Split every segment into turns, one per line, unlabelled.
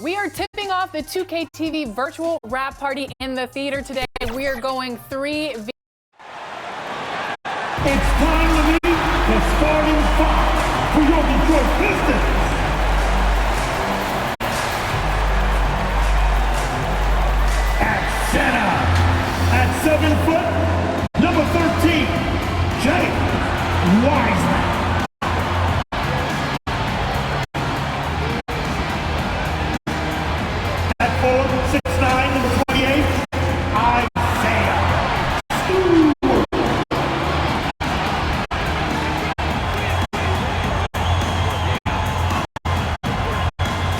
We are tipping off the 2K TV virtual wrap party in the theater today. We are going 3
It's time to meet the starting five for your Detroit Pistons. At center, at 7 foot, number 13, James Wiseman. At 4, 6'9", number 28, Isaiah Stewart.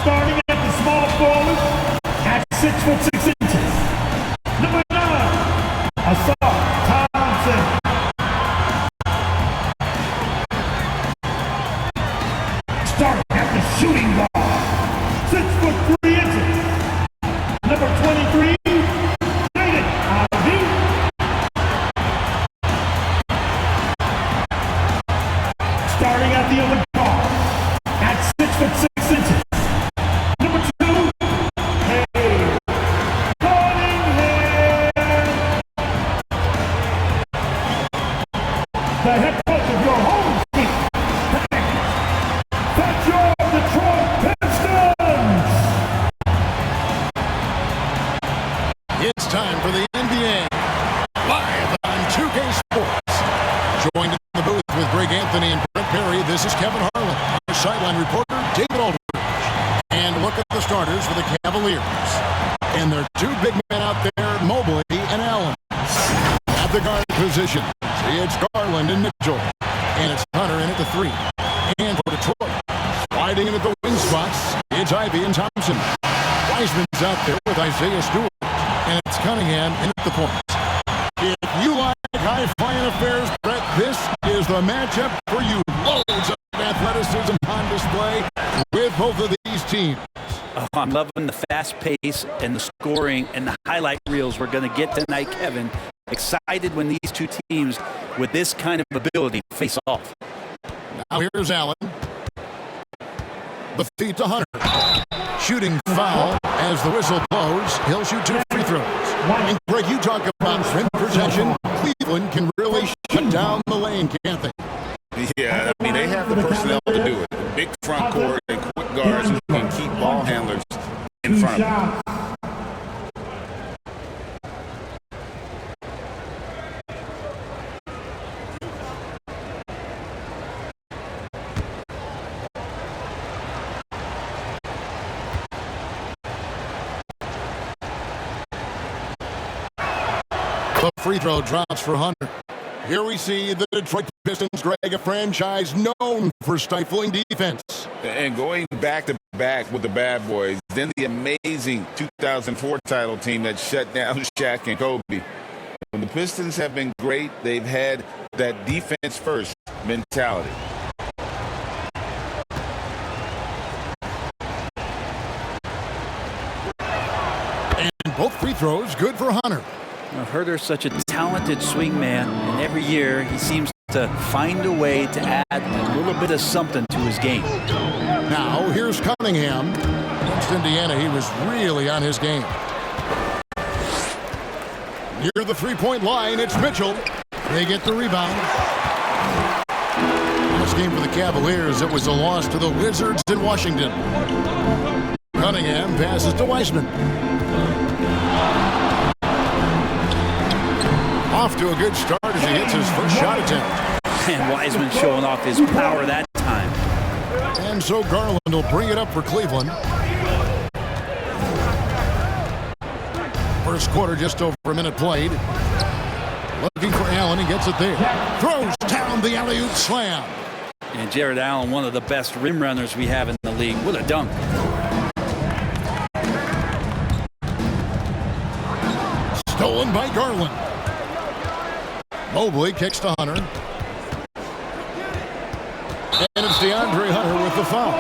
Starting at the small forward, at 6 foot 6 inches, number 9, Asar Thompson. Starting at the shooting guard, 6 foot 3 inches, number 23, David Ivey. Starting at the other guard, at 6 foot 6 inches, number 2, Cade Cunningham. The head coach of your home team. That's your Detroit Pistons.
It's time for the NBA, live on 2K Sports. Joined in the booth with Greg Anthony and Brent Perry, this is Kevin Harlan. Our sideline reporter, David Aldridge. And look at the starters for the Cavaliers. And their two big men out there, Mobley and Allen. At the guard position, see, it's Garland and Mitchell. And it's Hunter in at the 3. And for Detroit, sliding in at the wing spots, it's Ivey and Thompson. Wiseman's out there with Isaiah Stewart. And it's Cunningham in at the point. If you like high-flying affairs, Brett, this is the matchup for you. Loads of athleticism on display with both of these teams.
Oh, I'm loving the fast pace and the scoring and the highlight reels we're going to get tonight, Kevin. Excited when these two teams with this kind of ability face off.
Now here's Allen. The feed to Hunter. Shooting foul as the whistle blows. He'll shoot 2 free throws. And Greg, you talk about rim protection. Cleveland can really shut down the lane, can't they?
Yeah, I mean, they have the personnel to do it. Big front court and quick guards who can keep ball handlers in front of them.
The free throw drops for Hunter. Here we see the Detroit Pistons, Greg, a franchise known for stifling defense.
And going back-to-back with the bad boys, then the amazing 2004 title team that shut down Shaq and Kobe. When the Pistons have been great, they've had that defense-first mentality.
And both free throws good for Hunter.
Herter's such a talented swing man, and every year he seems to find a way to add a little bit of something to his game.
Now here's Cunningham. Against Indiana, he was really on his game. Near the three-point line, it's Mitchell. They get the rebound. In this game for the Cavaliers, it was a loss to the Wizards in Washington. Cunningham passes to Wiseman. Off to a good start as he hits his first shot attempt.
And Wiseman showing off his power that time.
And so Garland will bring it up for Cleveland. First quarter, just over a minute played. Looking for Allen, he gets it there. Throws down the alley-oop slam.
And Jared Allen, one of the best rim runners we have in the league. What a dunk.
Stolen by Garland. Mobley kicks to Hunter. And it's DeAndre Hunter with the foul.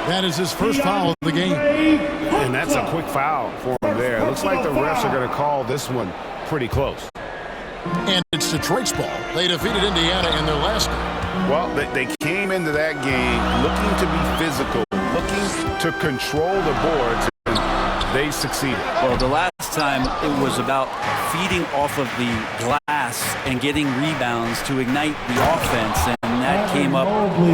That is his first foul of the game.
And that's a quick foul for him there. It looks like the refs are going to call this one pretty close.
And it's Detroit's ball. They defeated Indiana in their last game.
Well, they came into that game looking to be physical, looking
to control the boards, and they succeeded.
Well, the last time it was about feeding off of the glass and getting rebounds to ignite the offense, and that came up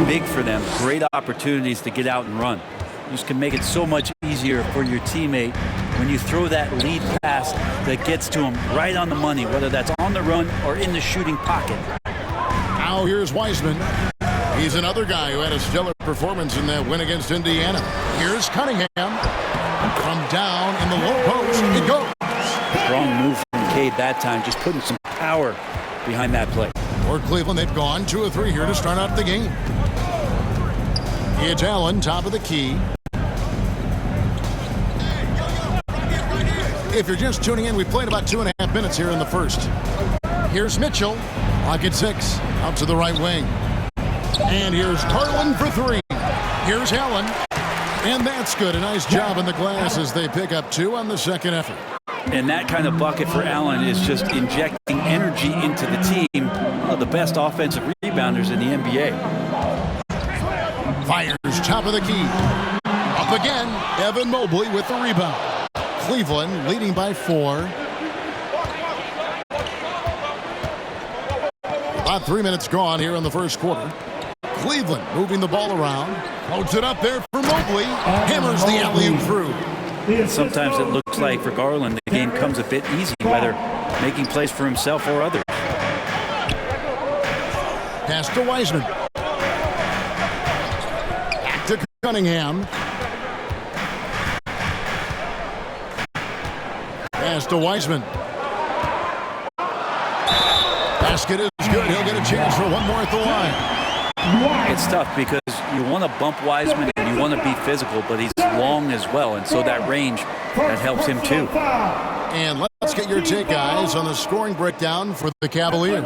big for them. Great opportunities to get out and run. You just can make it so much easier for your teammate when you throw that lead pass that gets to him right on the money, whether that's on the run or in the shooting pocket.
Now here's Wiseman. He's another guy who had a stellar performance in that win against Indiana. Here's Cunningham. From down in the low post, it goes.
Strong move from Cade that time, just putting some power behind that play.
For Cleveland, they've gone 2 of 3 here to start out the game. It's Allen, top of the key. If you're just tuning in, we played about 2.5 minutes here in the first. Here's Mitchell, pocket 6, out to the right wing. And here's Garland for 3. Here's Allen. And that's good. A nice job in the glass as they pick up 2 on the second effort.
And that kind of bucket for Allen is just injecting energy into the team. One of the best offensive rebounders in the NBA.
Fires top of the key. Up again. Evan Mobley with the rebound. Cleveland leading by 4. About 3 minutes gone here in the first quarter. Cleveland moving the ball around. Floats it up there for Mobley. Hammers the alley-oop through.
Sometimes it looks like for Garland the game comes a bit easy, whether making plays for himself or others.
Pass to Wiseman. Back to Cunningham. Pass to Wiseman. Basket is good. He'll get a chance for one more at the line.
It's tough because you want to bump Wiseman and you want to be physical, but he's long as well, and so that range, that helps him too.
And let's get your take, guys, on the scoring breakdown for the Cavaliers.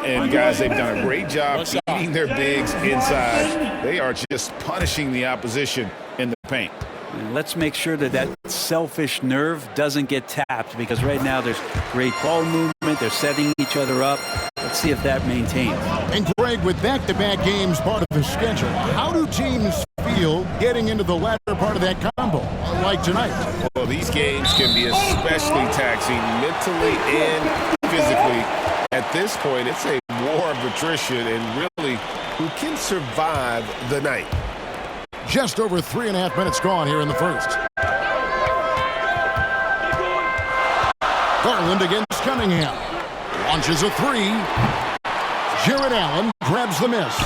And guys, they've done a great job eating their bigs inside. They are just punishing the opposition in the paint.
And let's make sure that that selfish nerve doesn't get tapped, because right now there's great ball movement. They're setting each other up. Let's see if that maintains.
And Greg, with back-to-back games part of the schedule, how do teams feel getting into the latter part of that combo, like tonight?
Well, these games can be especially taxing mentally and physically. At this point, it's a war of attrition, and really, who can survive the night?
Just over 3.5 minutes gone here in the first. Garland against Cunningham. Launches a 3. Jared Allen grabs the miss.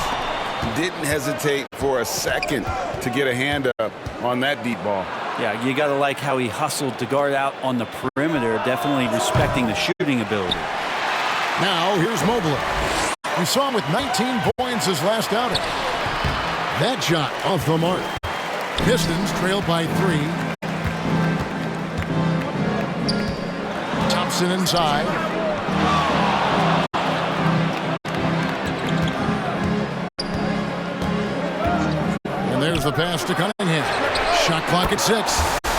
Didn't hesitate for a second to get a hand up on that deep ball.
Yeah, you got to like how he hustled to guard out on the perimeter, definitely respecting the shooting ability.
Now here's Mobley. We saw him with 19 points his last outing. That shot off the mark. Pistons trail by 3. Thompson inside. And there's the pass to Cunningham. Shot clock at 6.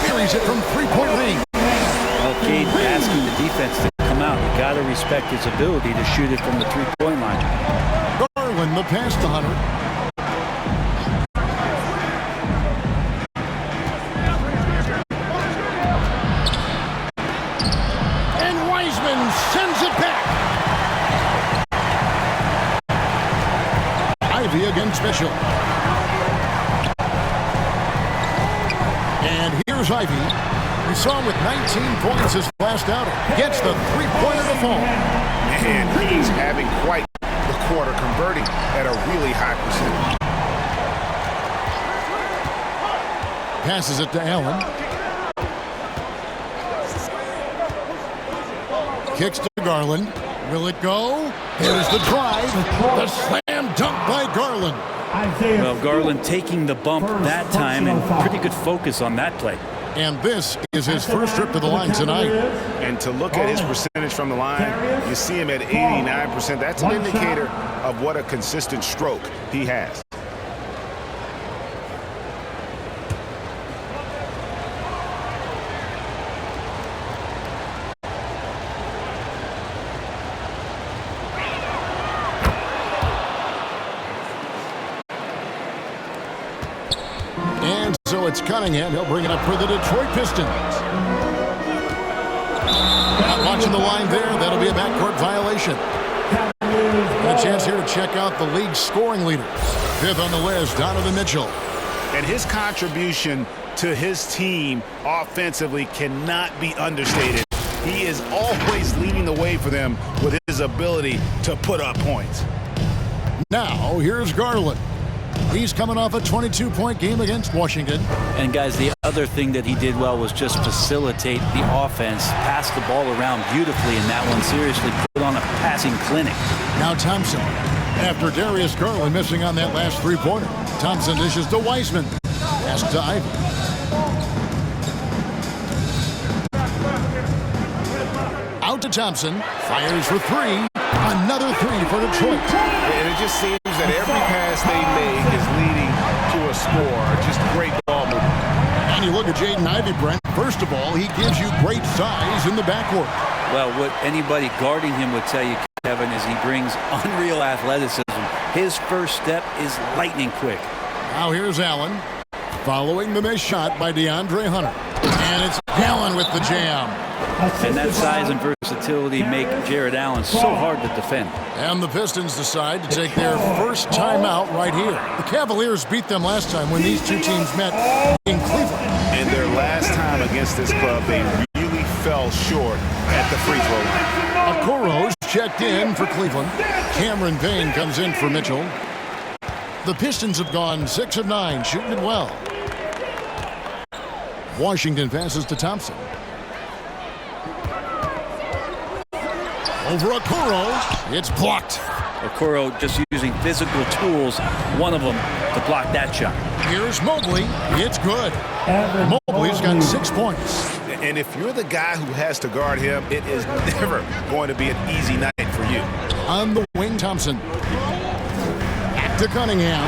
Buries it from three-point range.
Well, Cade asking the defense to come out. You got to respect his ability to shoot it from the three-point line.
Garland the pass to Hunter. Sends it back. Ivy against Mitchell. And here's Ivy. We saw him with 19 points his last outing. Gets the three-pointer to fall.
And he's having quite the quarter, converting at a really high percentage.
Passes it to Allen. Kicks to Garland. Will it go? Here's the drive. The slam dunk by Garland.
Well, Garland taking the bump that time, and pretty good focus on that play.
And this is his first trip to the line tonight.
And to look at his percentage from the line, you see him at 89%. That's an indicator of what a consistent stroke he has.
It's Cunningham. He'll bring it up for the Detroit Pistons. Not watching the line there. That'll be a backcourt violation. And a chance here to check out the league's scoring leaders. Fifth on the list, Donovan Mitchell.
And his contribution to his team offensively cannot be understated. He is always leading the way for them with his ability to put up points.
Now, here's Garland. He's coming off a 22-point game against Washington.
And guys, the other thing that he did well was just facilitate the offense, pass the ball around beautifully in that one. Seriously, put on a passing clinic.
Now Thompson. After Darius Garland missing on that last three-pointer, Thompson dishes to Wiseman. Pass to Ivy. Out to Thompson. Fires for three. Another three for Detroit.
And it just seems that every pass they make is leading to a score. Just great ball movement.
And you look at Jaden Ivey, Brent. First of all, he gives you great size in the backcourt.
Well, what anybody guarding him would tell you, Kevin, is he brings unreal athleticism. His first step is lightning quick.
Now here's Allen. Following the missed shot by DeAndre Hunter. And it's Allen with the jam.
And that size and versatility make Jared Allen so hard to defend.
And the Pistons decide to take their first timeout right here. The Cavaliers beat them last time when these two teams met in Cleveland.
And their last time against this club, they really fell short at the free throw line.
Okoro's checked in for Cleveland. Cameron Payne comes in for Mitchell. The Pistons have gone 6 of 9, shooting it well. Washington passes to Thompson. Over Okoro. It's blocked.
Okoro just using physical tools, one of them to block that shot.
Here's Mobley. It's good. Mobley's got 6 points.
And if you're the guy who has to guard him, it is never going to be an easy night for you.
On the wing, Thompson. Back to Cunningham.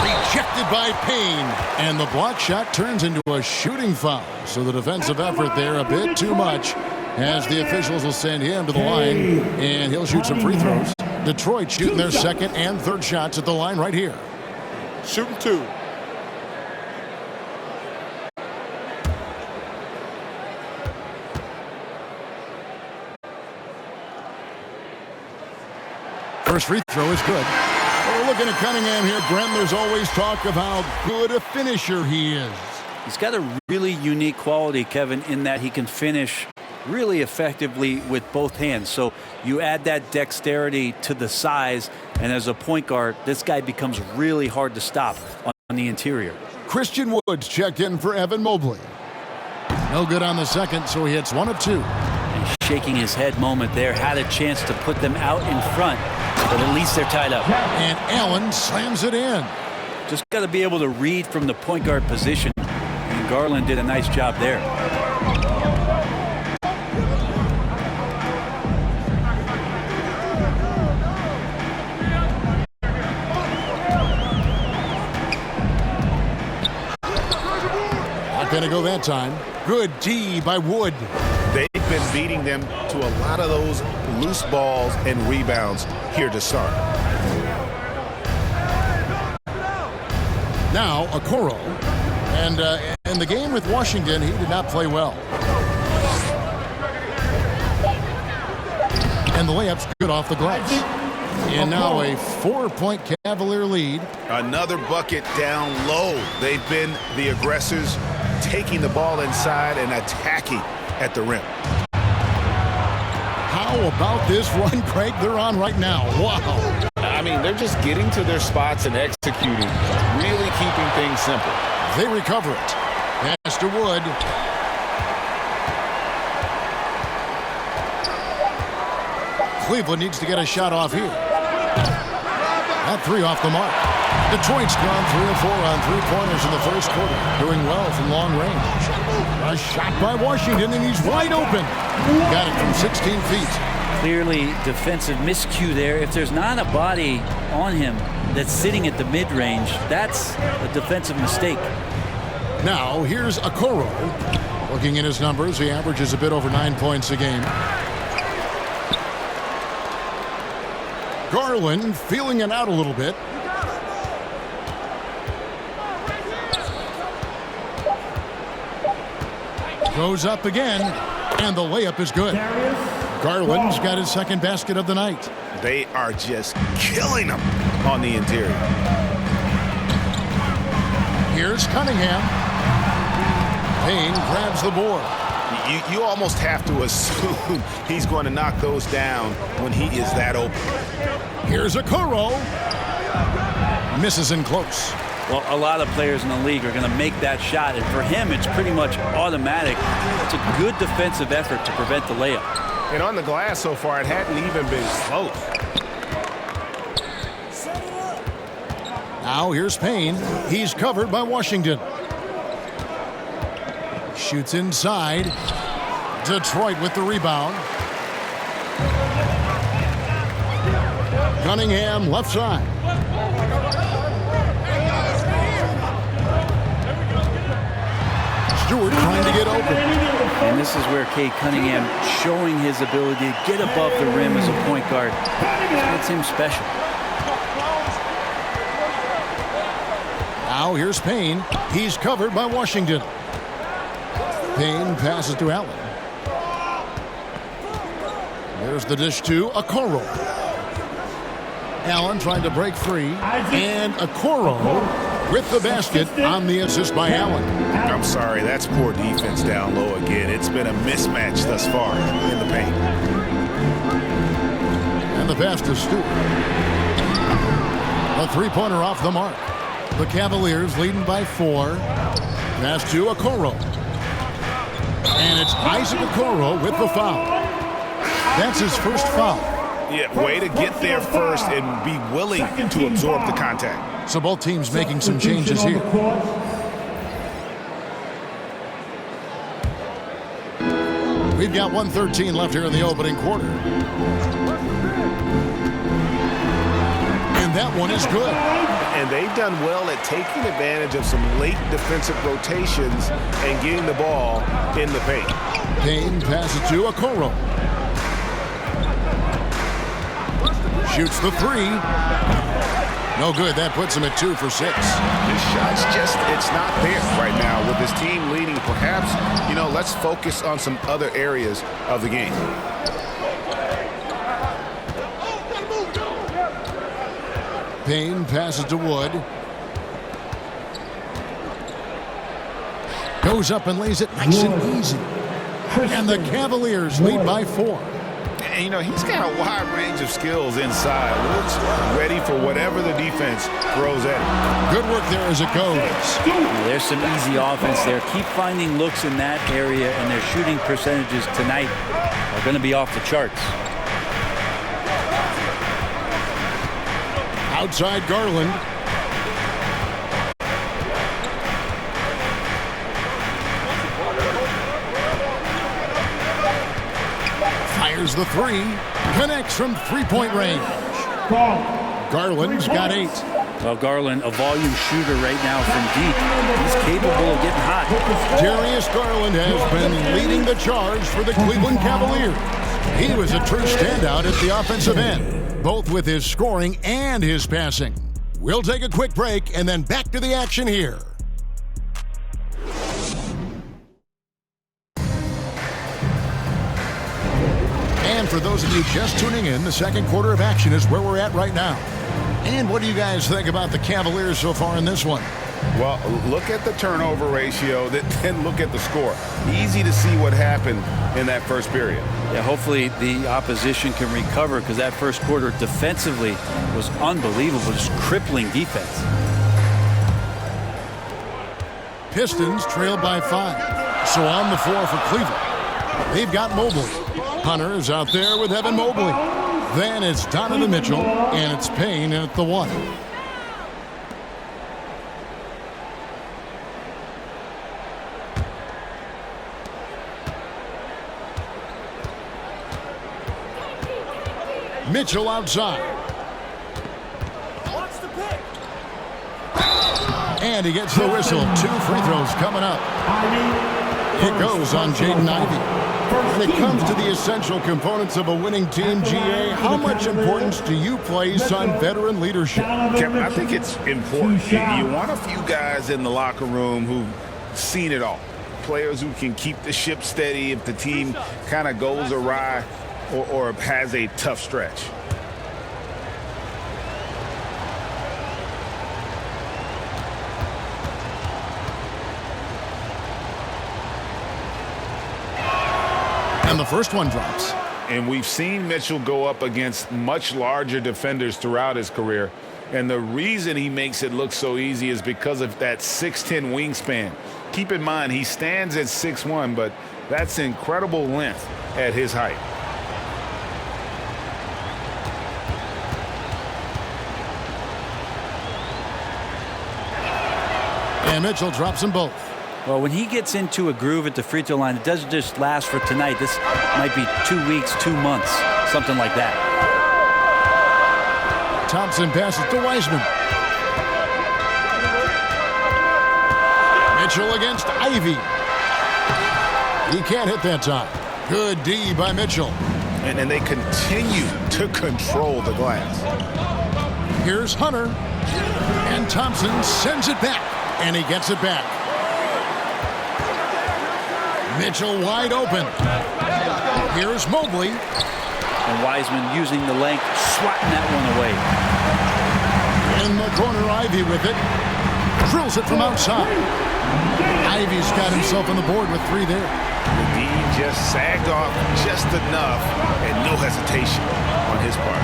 Rejected by Payne. And the block shot turns into a shooting foul. So the defensive effort there a bit too much, as the officials will send him to the line, and he'll shoot some free throws. Detroit shooting their second and third shots at the line right here.
Shooting two.
First free throw is good. We're looking at Cunningham here, Brent. There's always talk of how good a finisher he is.
He's got a really unique quality, Kevin, in that he can finish really effectively with both hands. So you add that dexterity to the size, and as a point guard, this guy becomes really hard to stop on the interior.
Christian Woods checked in for Evan Mobley. No good on the second, so he hits 1 of 2.
And shaking his head moment there, had a chance to put them out in front, but at least they're tied up.
And Allen slams it in.
Just got to be able to read from the point guard position, and Garland did a nice job there.
Going to go that time. Good D by Wood.
They've been beating them to a lot of those loose balls and rebounds here to start.
Now Okoro, and in the game with Washington, he did not play well. And the layup's good off the glass. And now a 4-point Cavalier lead.
Another bucket down low. They've been the aggressors, taking the ball inside and attacking at the rim.
How about this run, Craig, they're on right now? Wow.
I mean, they're just getting to their spots and executing, really keeping things simple.
They recover it. Pass to Wood. Cleveland needs to get a shot off here. That 3 off the mark. Detroit's gone 3 of 4 on 3-pointers in the first quarter, doing well from long range. A shot by Washington, and he's wide open. Got it from 16 feet.
Clearly defensive miscue there. If there's not a body on him that's sitting at the mid-range, that's a defensive mistake.
Now, here's Okoro. Looking at his numbers, he averages a bit over 9 points a game. Garland feeling it out a little bit. Goes up again, and the layup is good. Garland's got his second basket of the night.
They are just killing them on the interior.
Here's Cunningham. Payne grabs the board.
You almost have to assume he's going to knock those down when he is that open.
Here's Okoro. Misses in close.
Well, a lot of players in the league are going to make that shot, and for him, it's pretty much automatic. It's a good defensive effort to prevent the layup.
And on the glass so far, it hadn't even been close.
Now here's Payne. He's covered by Washington. Shoots inside. Detroit with the rebound. Cunningham left side. Stewart trying to get open.
And this is where Cade Cunningham showing his ability to get above the rim as a point guard. That's him special.
Now here's Payne. He's covered by Washington. Payne passes to Allen. There's the dish to Okoro. Allen trying to break free. And Okoro with the basket on the assist by Allen.
I'm sorry, that's poor defense down low again. It's been a mismatch thus far in the paint.
And the pass to Stewart. A three-pointer off the mark. The Cavaliers leading by 4. Pass to Okoro. And it's Isaac Okoro with the foul. That's his first foul.
Yeah, way to get there first and be willing to absorb the contact.
So both teams making some changes here. We've got 1:13 left here in the opening quarter. And that one is good.
And they've done well at taking advantage of some late defensive rotations and getting the ball in the paint.
Payne passes to Okoro. Shoots the three. No good. That puts him at 2 for 6.
His shot's just, it's not there right now with his team leading. Perhaps, let's focus on some other areas of the game.
Payne passes to Wood. Goes up and lays it nice and easy. And the Cavaliers lead by 4.
And, he's got a wide range of skills inside. Looks ready for whatever the defense throws at him.
Good work there as it goes.
There's some easy offense there. Keep finding looks in that area, and their shooting percentages tonight are going to be off the charts.
Outside Garland. Fires the three. Connects from three-point range. Garland's got 8.
Well, Garland, a volume shooter right now from deep. He's capable of getting hot.
Darius Garland has been leading the charge for the Cleveland Cavaliers. He was a true standout at the offensive end, both with his scoring and his passing. We'll take a quick break and then back to the action here. And for those of you just tuning in, the second quarter of action is where we're at right now. And what do you guys think about the Cavaliers so far in this one?
Well, look at the turnover ratio, then look at the score. Easy to see what happened in that first period.
Yeah, hopefully the opposition can recover, because that first quarter defensively was unbelievable, just crippling defense.
Pistons trail by 5. So on the floor for Cleveland, they've got Mobley. Hunter is out there with Evan Mobley. Then it's Donovan Mitchell, and it's Payne at the 1. Mitchell outside. And he gets the whistle. 2 free throws coming up. It goes on Jaden Ivey. When it comes to the essential components of a winning team, GA, how much importance do you place on veteran leadership?
Kevin, I think it's important. You want a few guys in the locker room who've seen it all. players who can keep the ship steady if the team kind of goes awry or has a tough stretch.
And the first one drops.
And we've seen Mitchell go up against much larger defenders throughout his career. And the reason he makes it look so easy is because of that 6'10" wingspan. Keep in mind, he stands at 6'1", but that's incredible length at his height.
And Mitchell drops them both.
Well, when he gets into a groove at the free throw line, it doesn't just last for tonight. This might be 2 weeks, 2 months, something like that.
Thompson passes to Wiseman. Mitchell against Ivy. He can't hit that time. Good D by Mitchell.
And they continue to control the glass.
Here's Hunter. And Thompson sends it back. And he gets it back. Mitchell wide open. Here's Mobley.
And Wiseman using the length, swatting that one away.
In the corner, Ivy with it. Drills it from outside. Ivy's got himself on the board with 3 there.
The D just sagged off just enough and no hesitation on his part.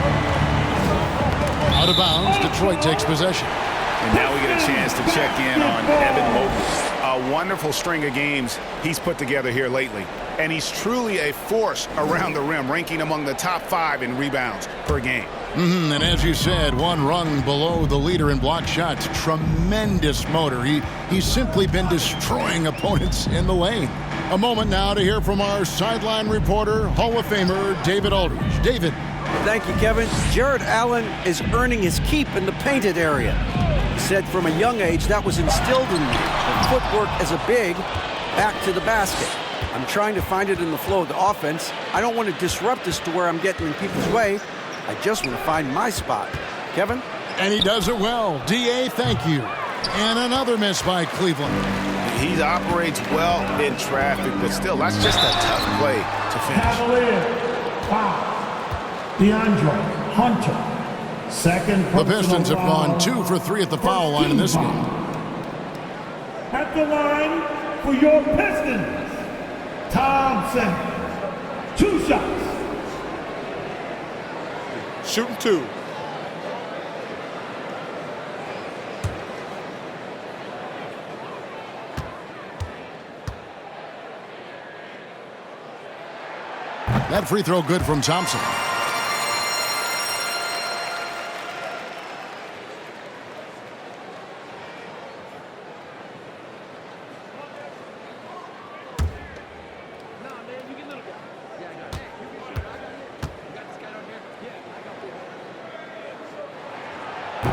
Out of bounds, Detroit takes possession.
And now we get a chance to check in on Evan Mobley. A wonderful string of games he's put together here lately. And he's truly a force around the rim, ranking among the top 5 in rebounds per game.
And as you said, 1 rung below the leader in block shots. Tremendous motor. He's simply been destroying opponents in the lane. A moment now to hear from our sideline reporter, Hall of Famer David Aldridge. David.
Thank you, Kevin. Jared Allen is earning his keep in the painted area. He said from a young age that was instilled in me. The footwork as a big, back to the basket. I'm trying to find it in the flow of the offense. I don't want to disrupt this to where I'm getting in people's way. I just want to find my spot. Kevin?
And he does it well. D.A., thank you. And another miss by Cleveland.
He operates well in traffic, but still, that's just a tough play to finish.
Cavaliers, foul. DeAndre Hunter, second.
The Pistons have gone 2 for 3 at the foul line in this game.
At the line for your Pistons, Thompson. 2 shots.
Shooting 2.
That free throw good from Thompson.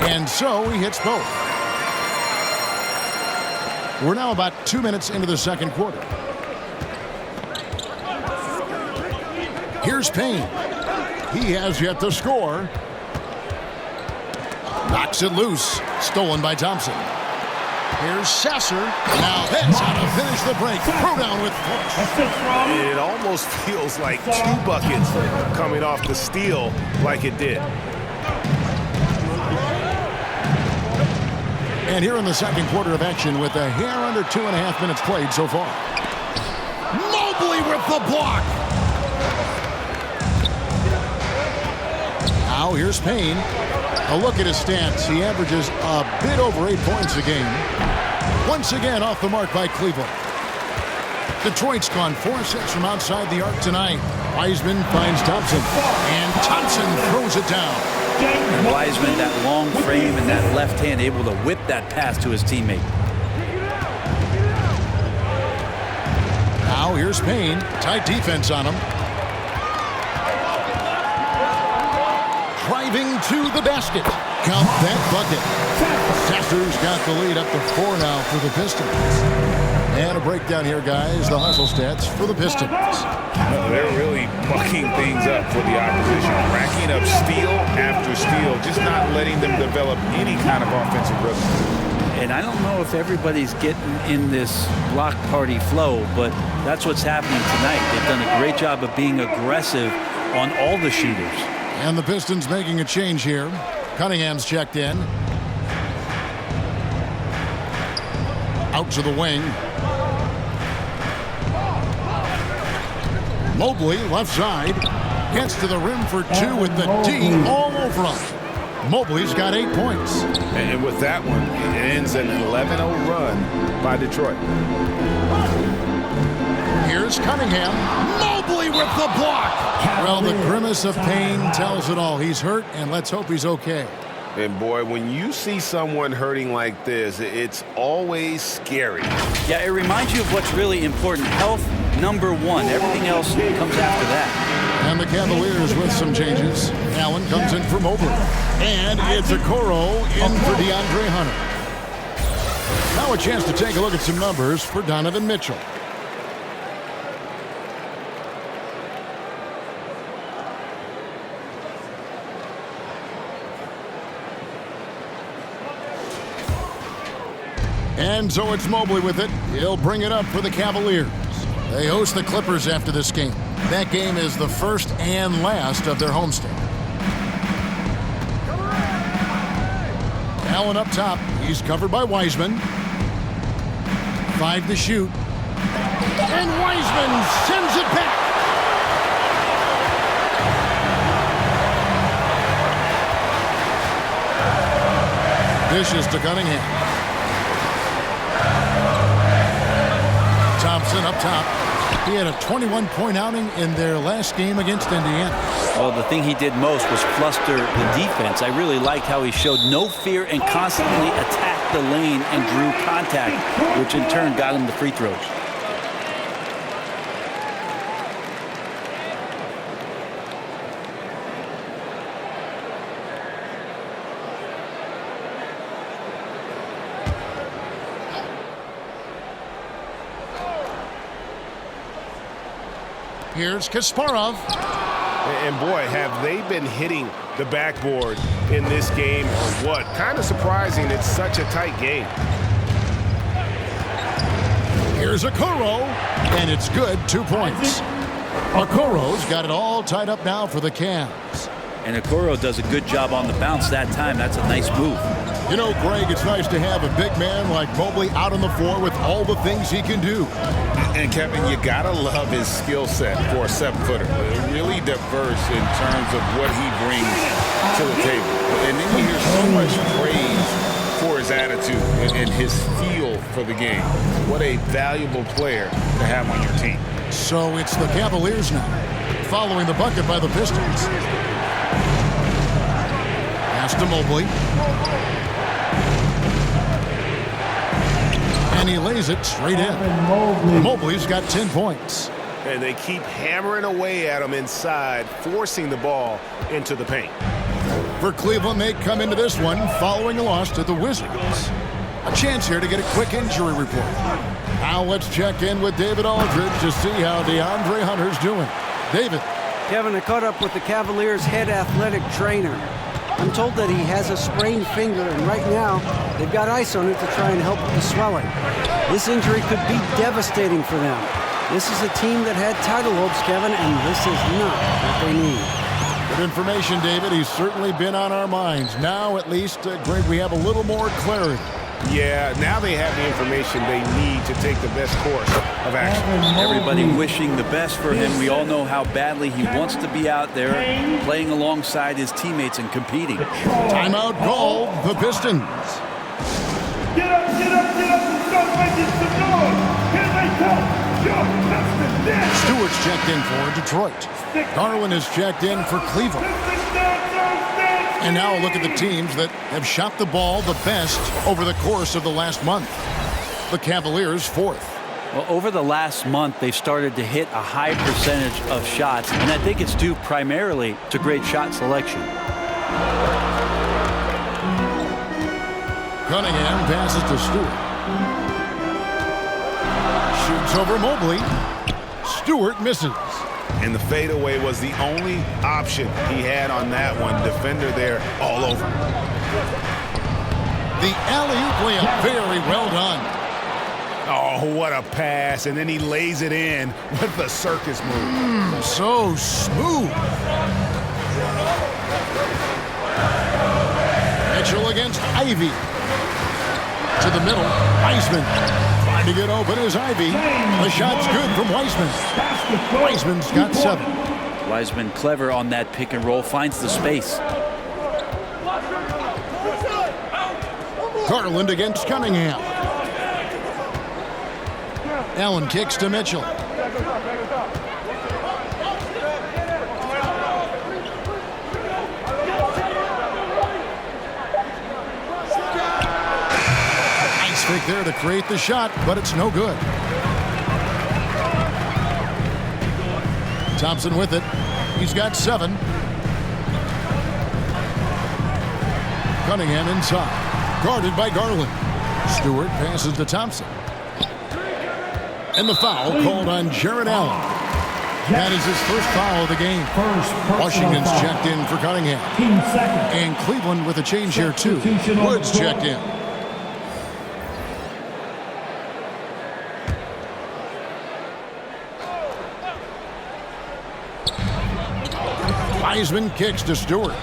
And so he hits both. We're now about 2 minutes into the second quarter. Here's Payne. He has yet to score. Knocks it loose. Stolen by Thompson. Here's Sasser. Now that's how to finish the break. Throw down with force.
It almost feels like 2 buckets coming off the steal like it did.
And here in the second quarter of action with a hair under 2.5 minutes played so far. Mobley with the block. Now here's Payne. A look at his stats. He averages a bit over 8 points a game. Once again off the mark by Cleveland. Detroit's gone 4 sets from outside the arc tonight. Wiseman finds Thompson. And Thompson throws it down.
And Wiseman, that long frame and that left hand, able to whip that pass to his teammate.
Now here's Payne. Tight defense on him. Driving to the basket. Count that bucket. Sasser's got the lead up to 4 now for the Pistons. And a breakdown here, guys. The hustle stats for the Pistons.
They're really mucking things up for the opposition. Racking up steal after steal. Just not letting them develop any kind of offensive rhythm.
And I don't know if everybody's getting in this block party flow, but that's what's happening tonight. They've done a great job of being aggressive on all the shooters.
And the Pistons making a change here. Cunningham's checked in. Out to the wing. Mobley, left side. Gets to the rim for two with the D all over him. Mobley's got 8 points.
And with that one, it ends an 11-0 run by Detroit.
Here's Cunningham. Mobley with the block. Well, the grimace of pain tells it all. He's hurt, and let's hope he's okay.
And boy, when you see someone hurting like this, it's always scary.
Yeah, it reminds you of what's really important. Health, number one. Everything else comes after that.
And the Cavaliers with some changes. Allen comes in for Mobley. And it's Okoro in for DeAndre Hunter. Now a chance to take a look at some numbers for Donovan Mitchell. And so it's Mobley with it. He'll bring it up for the Cavaliers. They host the Clippers after this game. That game is the first and last of their homestand. Allen up top. He's covered by Wiseman. 5 to shoot. And Wiseman sends it back. Dishes to Cunningham. Thompson up top. He had a 21-point outing in their last game against Indiana.
Well, the thing he did most was fluster the defense. I really liked how he showed no fear and constantly attacked the lane and drew contact, which in turn got him the free throws.
Here's Kasparov.
And boy, have they been hitting the backboard in this game or what? Kind of surprising it's such a tight game.
Here's Okoro, and it's good, 2 points. Okoro's got it all tied up now for the Cavs.
And Okoro does a good job on the bounce that time. That's a nice move.
You know, Greg, it's nice to have a big man like Mobley out on the floor with all the things he can do.
And Kevin, you gotta love his skill set for a 7-footer. Really diverse in terms of what he brings to the table. And then you hear so much praise for his attitude and his feel for the game. What a valuable player to have on your team.
So it's the Cavaliers now, following the bucket by the Pistons. Pass to Mobley. And he lays it straight in. Mobley's got 10 points.
And they keep hammering away at him inside, forcing the ball into the paint.
For Cleveland, they come into this one following a loss to the Wizards. A chance here to get a quick injury report. Now let's check in with David Aldridge to see how DeAndre Hunter's doing. David.
Kevin, I caught up with the Cavaliers' head athletic trainer. I'm told that he has a sprained finger, and right now they've got ice on it to try and help with the swelling. This injury could be devastating for them. This is a team that had title hopes, Kevin, and this is not what they need.
Good information, David. He's certainly been on our minds. Now, at least, Greg, we have a little more clarity.
Yeah, now they have the information they need to take the best course of action.
Everybody wishing the best for him. We all know how badly he wants to be out there playing alongside his teammates and competing.
Timeout called the Pistons.
Get up, get up, get up and start making some noise. Here they come. Your Pistons.
Stewart's checked in for Detroit. Garland is checked in for Cleveland. And now a look at the teams that have shot the ball the best over the course of the last month. The Cavaliers, 4th.
Well, over the last month, they've started to hit a high percentage of shots, and I think it's due primarily to great shot selection.
Cunningham passes to Stewart. Shoots over Mobley. Stewart misses.
And the fadeaway was the only option he had on that one. Defender there all over.
The alley-oop layup, very well done.
Oh, what a pass. And then he lays it in with the circus move.
So smooth. Mitchell against Ivy. To the middle, Wiseman. Trying to get open is Ivy. The shot's good from Wiseman. Wiseman's got 7.
Wiseman clever on that pick and roll, finds the space.
Garland against Cunningham. Allen kicks to Mitchell. Nice fake there to create the shot, but it's no good. Thompson with it. He's got 7. Cunningham inside. Guarded by Garland. Stewart passes to Thompson. And the foul called on Jared Allen. That is his first foul of the game. Washington's checked in for Cunningham. And Cleveland with a change here too. Woods checked in. Wiseman kicks to Stewart.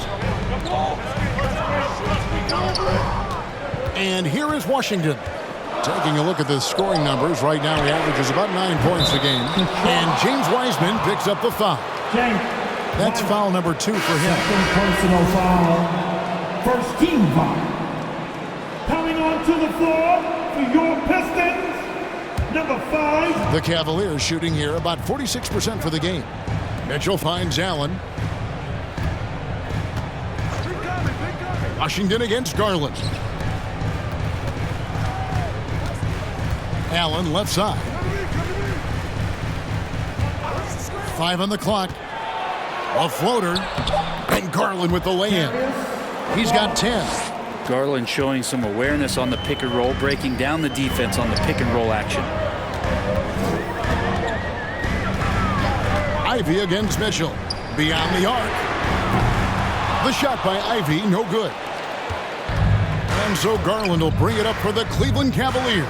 And here is Washington. Taking a look at the scoring numbers, right now he averages about 9 points a game. And James Wiseman picks up the foul. That's foul number 2 for him.
Second personal foul. First team foul. Coming onto the floor for your Pistons, number 5.
The Cavaliers shooting here about 46% for the game. Mitchell finds Allen. Washington against Garland. Allen left side. 5 on the clock. A floater. And Garland with the lay-in. He's got 10.
Garland showing some awareness on the pick and roll, breaking down the defense on the pick and roll action.
Ivy against Mitchell. Beyond the arc. The shot by Ivy, no good. And so Garland will bring it up for the Cleveland Cavaliers.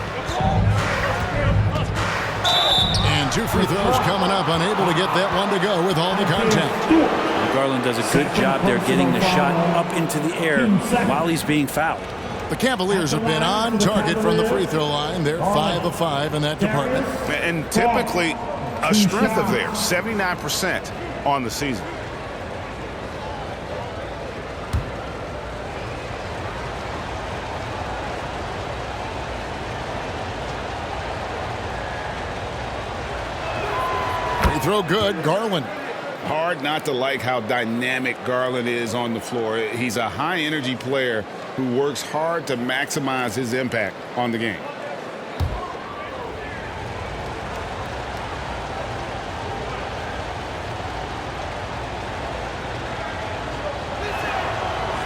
And 2 free throws coming up, unable to get that one to go with all the contact.
Garland does a good job there getting the shot up into the air while he's being fouled.
The Cavaliers have been on target from the free throw line. They're 5 of 5 in that department.
And typically a strength of theirs, 79% on the season.
Throw good, Garland.
Hard not to like how dynamic Garland is on the floor. He's a high-energy player who works hard to maximize his impact on the game.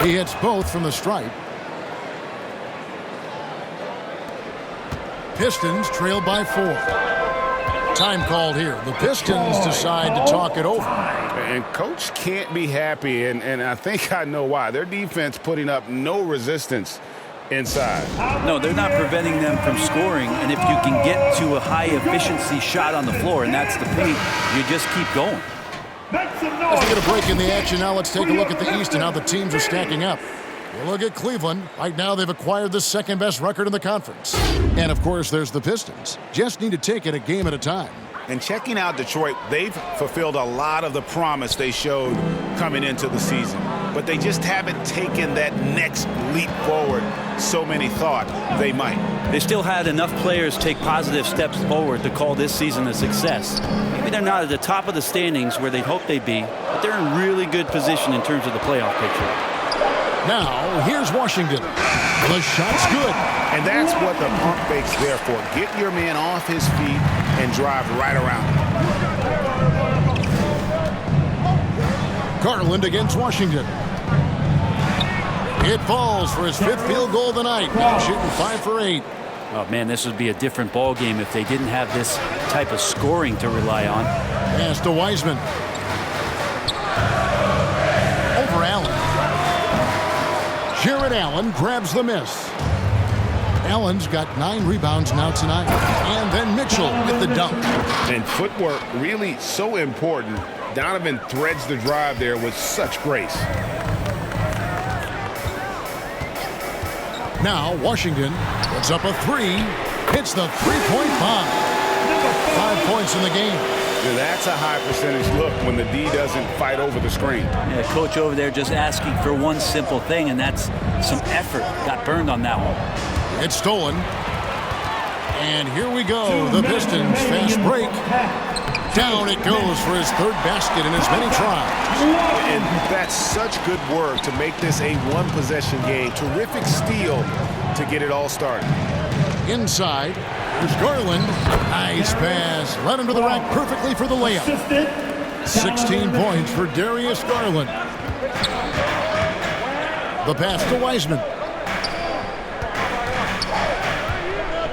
He hits both from the stripe. Pistons trail by 4. Time called here. The Pistons decide to talk it over.
And coach can't be happy, and I think I know why. Their defense putting up no resistance inside.
No, they're not preventing them from scoring, and if you can get to a high-efficiency shot on the floor, and that's the paint, you just keep going.
As we get a break in the action now, let's take a look at the East and how the teams are stacking up. We'll look at Cleveland. Right now, they've acquired the second-best record in the conference. And, of course, there's the Pistons. Just need to take it a game at a time.
And checking out Detroit, they've fulfilled a lot of the promise they showed coming into the season. But they just haven't taken that next leap forward so many thought they might.
They still had enough players take positive steps forward to call this season a success. Maybe they're not at the top of the standings where they'd hope they'd be, but they're in really good position in terms of the playoff picture.
Now, here's Washington. The shot's good.
And that's what the pump fake's there for. Get your man off his feet and drive right around him.
Garland against Washington. It falls for his 5th field goal of the night. Now shooting 5 for 8.
Oh, man, this would be a different ball game if they didn't have this type of scoring to rely on.
Pass to Wiseman. Over Allen. Jared Allen grabs the miss. Allen's got 9 rebounds now tonight. And then Mitchell with the dunk.
And footwork really so important. Donovan threads the drive there with such grace.
Now Washington puts up a 3. Hits the three-point bomb. 5 points in the game.
Yeah, that's a high percentage look when the D doesn't fight over the screen.
Yeah, coach over there just asking for one simple thing, and that's some effort. Got burned on that one.
It's stolen. And here we go. The Pistons fast break. Down it goes for his 3rd basket in as many tries.
And that's such good work to make this a one-possession game. Terrific steal to get it all started.
Inside, there's Garland. Nice pass. Right under the rack perfectly for the layup. 16 points for Darius Garland. The pass to Wiseman.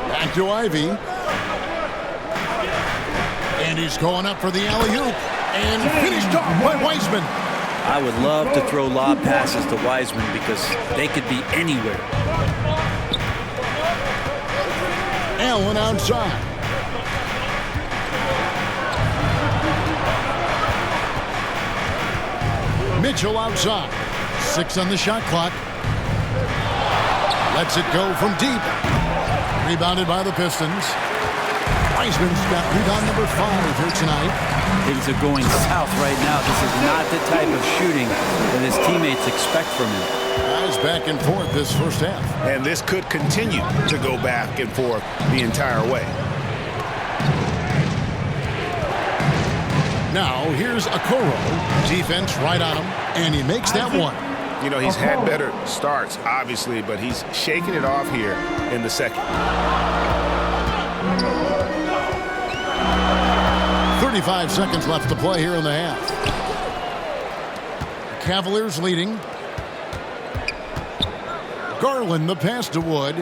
Back to Ivy. And he's going up for the alley-oop. And finished off by Wiseman.
I would love to throw lob passes to Wiseman because they could be anywhere.
Allen outside. Mitchell outside. 6 on the shot clock. Lets it go from deep. Rebounded by the Pistons. Wiseman's got rebound number 5 here tonight.
Things are going south right now. This is not the type of shooting that his teammates expect from him.
Guys back and forth this first half.
And this could continue to go back and forth the entire way.
Now here's Okoro. Defense right on him, and he makes that one.
You know, he's had better starts, obviously, but he's shaking it off here in the second.
35 seconds left to play here in the half. Cavaliers leading. Garland, the pass to Wood.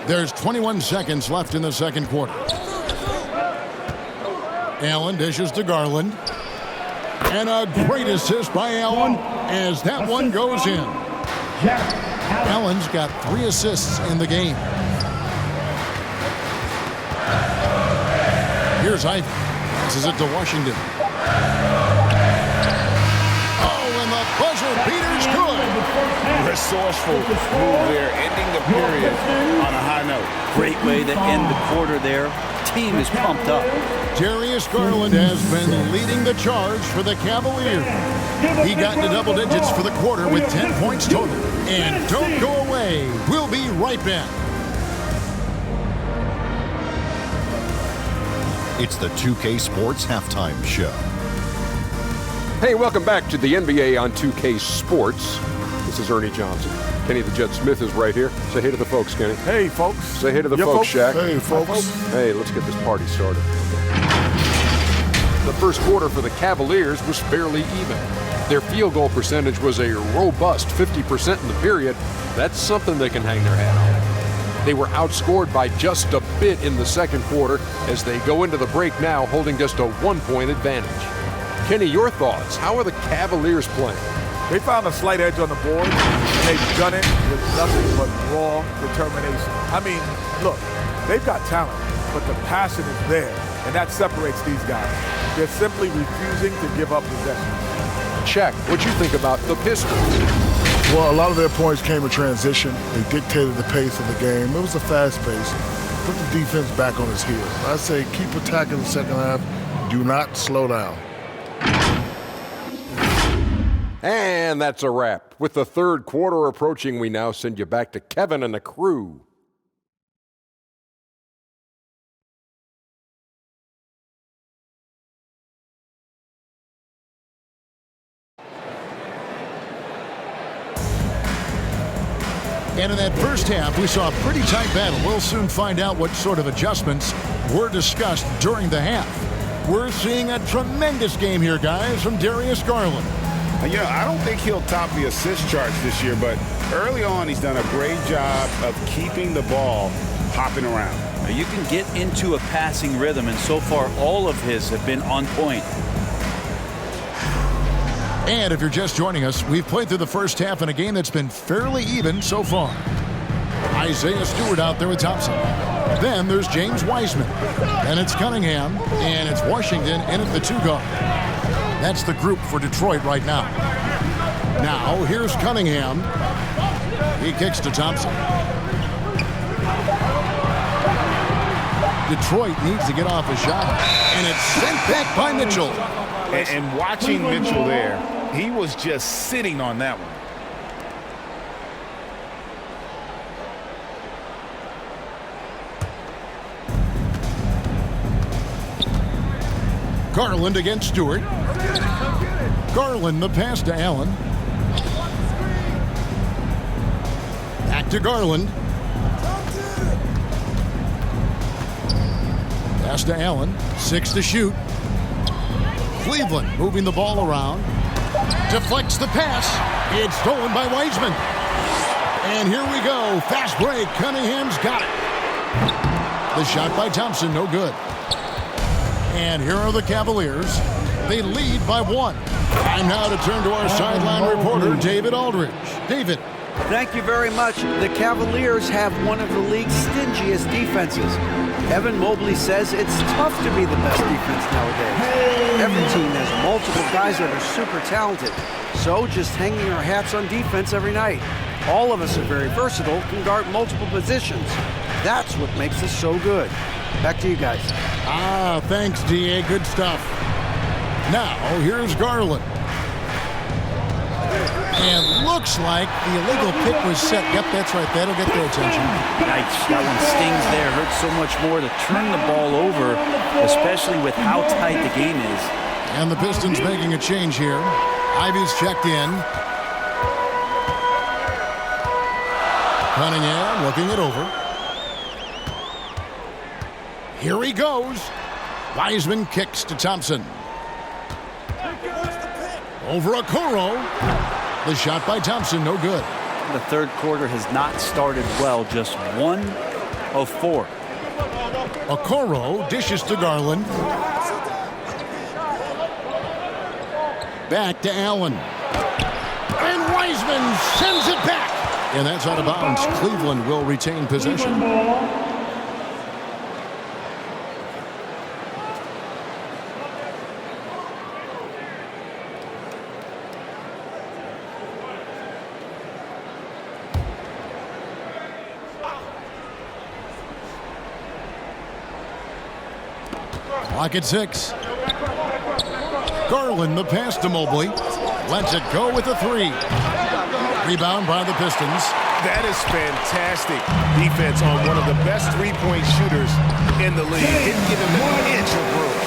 There's 21 seconds left in the second quarter. Allen dishes to Garland. And a great assist by Allen as that one goes in. Allen's got 3 assists in the game. Here's Ivy. Passes it to Washington. Oh, and the buzzer beater's good.
Resourceful move there, ending the period on a high note.
Great way to end the quarter there. Team is pumped up.
Darius Garland has been leading the charge for the Cavaliers. He got into double digits for the quarter with 10 points total. And don't go away. We'll be right back.
It's the 2K Sports Halftime Show.
Hey, welcome back to the NBA on 2K Sports. This is Ernie Johnson. Kenny the Jet Smith is right here. Say hey to the folks, Kenny.
Hey, folks.
Say hey to the folks, Shaq.
Hey, folks.
Hey, let's get this party started. The first quarter for the Cavaliers was fairly even. Their field goal percentage was a robust 50% in the period. That's something they can hang their hat on. They were outscored by just a bit in the second quarter as they go into the break now holding just a 1-point advantage. Kenny, your thoughts? How are the Cavaliers playing?
They found a slight edge on the board, and they've done it with nothing but raw determination. I mean, look, they've got talent, but the passion is there, and that separates these guys. They're simply refusing to give up possession.
Shaq, what you think about the Pistons?
Well, a lot of their points came in transition. They dictated the pace of the game. It was a fast pace. Put the defense back on its heels. I say keep attacking the second half. Do not slow down.
And that's a wrap. With the third quarter approaching, we now send you back to Kevin and the crew.
And in that first half, we saw a pretty tight battle. We'll soon find out what sort of adjustments were discussed during the half. We're seeing a tremendous game here, guys, from Darius Garland.
You know, I don't think he'll top the assist charts this year, but early on he's done a great job of keeping the ball hopping around.
You can get into a passing rhythm, and so far all of his have been on point.
And if you're just joining us, we've played through the first half in a game that's been fairly even so far. Isaiah Stewart out there with Thompson. Then there's James Wiseman. Then it's Cunningham, and it's Washington in at the 2 guard. That's the group for Detroit right now. Now, here's Cunningham. He kicks to Thompson. Detroit needs to get off a shot, and it's sent back by Mitchell.
And watching Mitchell there, he was just sitting on that one.
Garland against Stewart. Garland, the pass to Allen. Back to Garland. Pass to Allen. 6 to shoot. Cleveland moving the ball around. Deflects the pass. It's stolen by Wiseman. And here we go. Fast break. Cunningham's got it. The shot by Thompson, no good. And here are the Cavaliers. They lead by 1. Time now to turn to our sideline reporter, David Aldridge. David.
Thank you very much. The Cavaliers have one of the league's stingiest defenses. Evan Mobley says it's tough to be the best defense nowadays. Every team has multiple guys that are super talented. So just hanging our hats on defense every night. All of us are very versatile, can guard multiple positions. That's what makes us so good. Back to you guys.
Thanks, D.A. Good stuff. Now, here's Garland. And looks like the illegal pick was set. Yep, that's right. That'll get their attention.
Nice. That one stings there. Hurts so much more to turn the ball over, especially with how tight the game is.
And the Pistons making a change here. Ivy's checked in. Cunningham looking it over. Here he goes. Wiseman kicks to Thompson. Over Okoro. The shot by Thompson, no good.
The third quarter has not started well, just 1 of 4.
Okoro dishes to Garland. Back to Allen. And Wiseman sends it back. And that's out of bounds. Cleveland will retain possession. Clock at 6. Garland, the pass to Mobley. Lets it go with a 3. Rebound by the Pistons.
That is fantastic defense on one of the best three-point shooters in the league. Didn't give him an inch of room.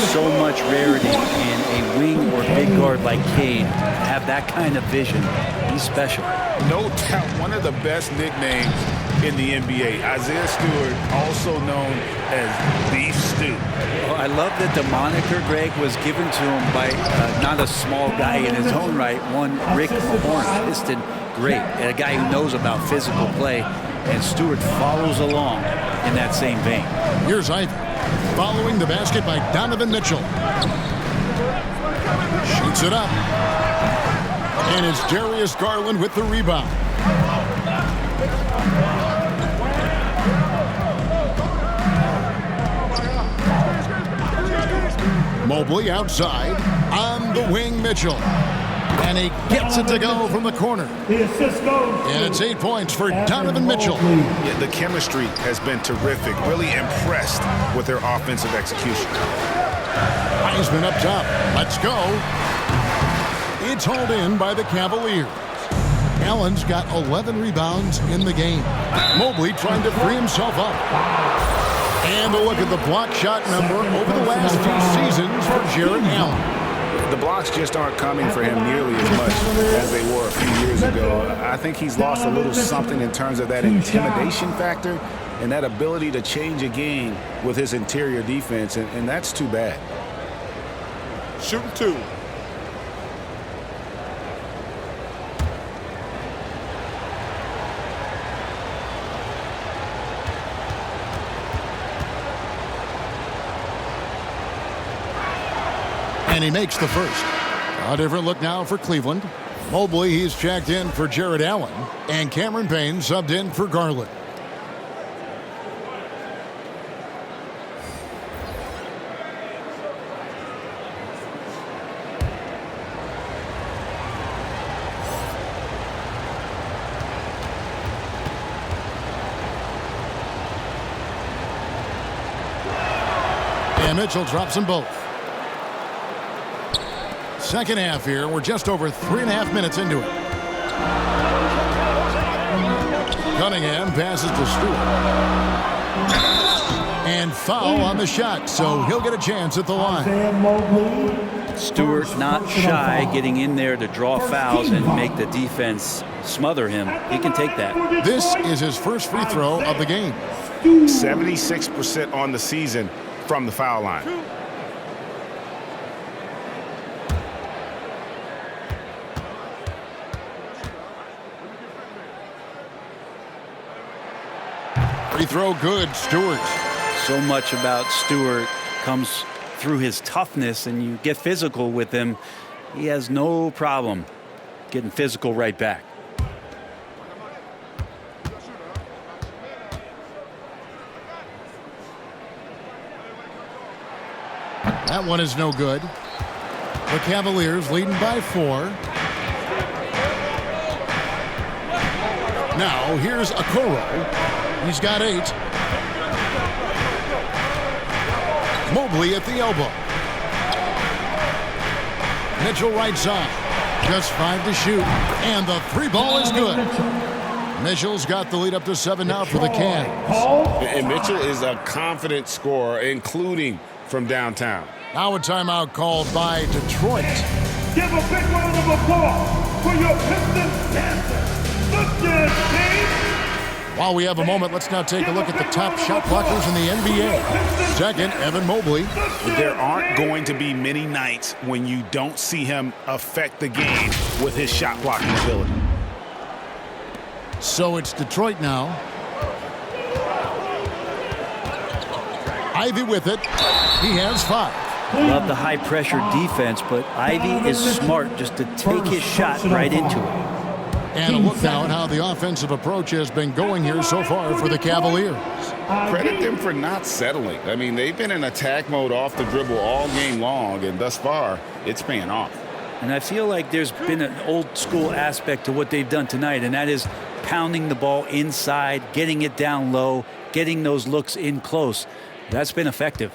So much rarity in a wing or big guard like Cade to have that kind of vision. He's special.
No doubt one of the best nicknames in the NBA. Isaiah Stewart, also known as the Stew.
Well, I love that the moniker, Greg, was given to him by not a small guy in his own right, one Rick Mahorn, Piston, great, and a guy who knows about physical play, and Stewart follows along in that same vein.
Here's Ivy, following the basket by Donovan Mitchell. Shoots it up. And it's Darius Garland with the rebound. Mobley outside, on the wing Mitchell. And he gets it to go from the corner. And it's 8 points for Donovan Mitchell.
Yeah, the chemistry has been terrific. Really impressed with their offensive execution.
Wiseman up top. Let's go. It's hauled in by the Cavaliers. Allen's got 11 rebounds in the game. Mobley trying to free himself up. And a look at the block shot number over the last few seasons for Jarrett Allen.
The blocks just aren't coming for him nearly as much as they were a few years ago. I think he's lost a little something in terms of that intimidation factor and that ability to change a game with his interior defense, and that's too bad.
Shooting 2.
And he makes the first. A different look now for Cleveland. Mobley, he's checked in for Jared Allen. And Cameron Payne subbed in for Garland. And Mitchell drops them both. Second half here. We're just over 3.5 minutes into it. Cunningham passes to Stewart. And foul on the shot, so he'll get a chance at the line.
Stewart not shy, getting in there to draw fouls and make the defense smother him. He can take that.
This is his first free throw of the game.
76% on the season from the foul line.
Free throw good, Stewart.
So much about Stewart comes through his toughness, and you get physical with him. He has no problem getting physical right back.
That one is no good. The Cavaliers leading by 4. Now here's Okoro. He's got 8. Mobley at the elbow. Mitchell right side. Just 5 to shoot. And the 3 ball is good. Mitchell's got the lead up to 7 now for the Cavs.
And Mitchell is a confident scorer, including from downtown.
Now a timeout called by Detroit.
Give a big round of applause for your Pistons dancers. Look at
While we have a moment, let's now take a look at the top shot blockers in the NBA. Second, Evan Mobley.
There aren't going to be many nights when you don't see him affect the game with his shot blocking ability.
So it's Detroit now. Ivy with it. He has 5.
Love the high pressure defense, but Ivy is smart just to take his shot right into it.
And a look now at how the offensive approach has been going here so far for the Cavaliers.
Credit them for not settling. I mean, they've been in attack mode off the dribble all game long, and thus far, it's paying off.
And I feel like there's been an old school aspect to what they've done tonight, and that is pounding the ball inside, getting it down low, getting those looks in close. That's been effective.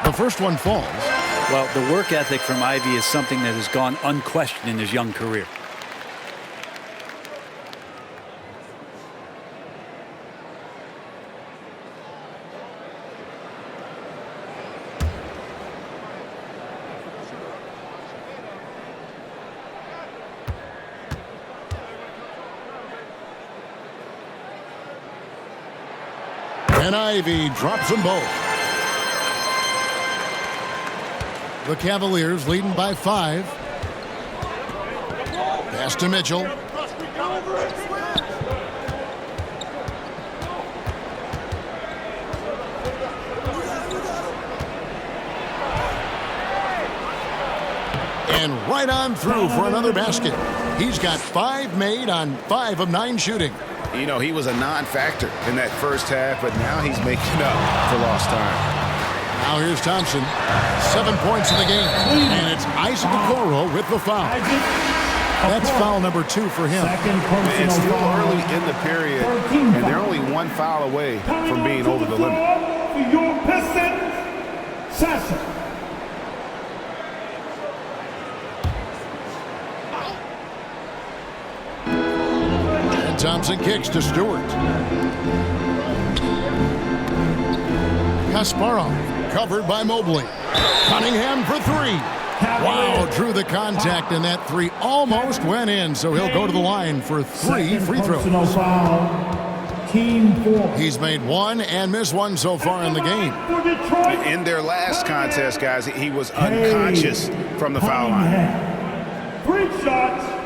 The first one falls.
Well, the work ethic from Ivy is something that has gone unquestioned in his young career.
And Ivy drops them both. The Cavaliers leading by 5. Pass to Mitchell. And right on through for another basket. He's got 5 made on 5 of 9 shooting.
You know, he was a non-factor in that first half, but now he's making up for lost time.
Now here's Thompson. 7 points in the game. And it's Isaac Okoro with the foul. That's foul number 2 for him.
It's still early in the period, and they're only 1 foul away from being over the limit.
For your Pistons, Sasha.
And Thompson kicks to Stewart. Kasparov. Covered by Mobley. Cunningham for 3. Wow, drew the contact, and that 3 almost went in, so he'll go to the line for 3 free throws.
Team 4.
He's made 1 and missed 1 so far in the game.
In their last contest, guys, he was unconscious from the foul line.
3 shots.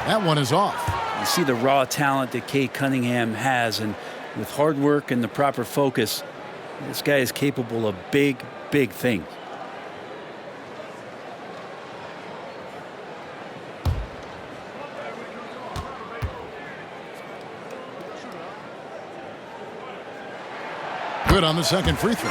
That one is off.
You see the raw talent that Cade Cunningham has, and with hard work and the proper focus, this guy is capable of big, big things.
Good on the second free throw.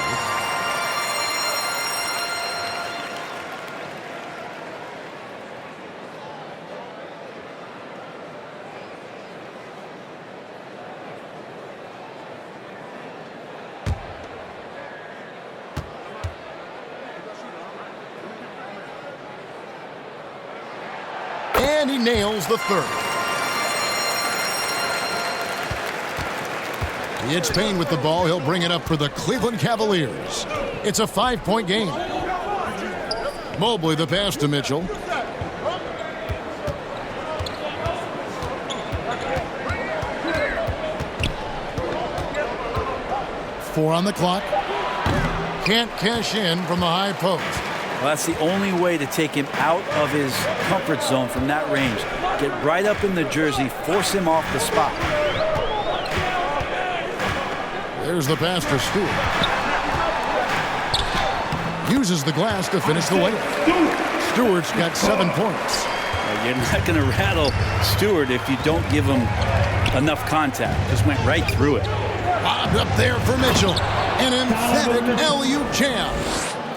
And he nails the third. It's Payne with the ball. He'll bring it up for the Cleveland Cavaliers. It's a 5-point game. Mobley the pass to Mitchell. Four on the clock. Can't cash in from the high post.
Well, that's the only way to take him out of his comfort zone from that range. Get right up in the jersey, force him off the spot.
There's the pass to Stewart. Uses the glass to finish the layup. Stewart's got 7 points.
You're not going to rattle Stewart if you don't give him enough contact. Just went right through it.
Lobbed up there for Mitchell. An emphatic alley-oop jam.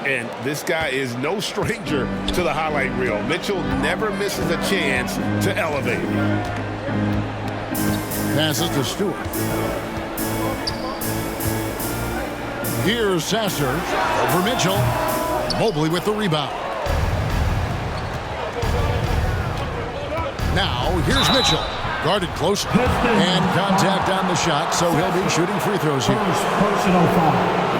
And this guy is no stranger to the highlight reel. Mitchell never misses a chance to elevate.
Passes to Stewart. Here's Sasser over Mitchell. Mobley with the rebound. Now here's Mitchell. Guarded close and contact on the shot, so he'll be shooting free throws here.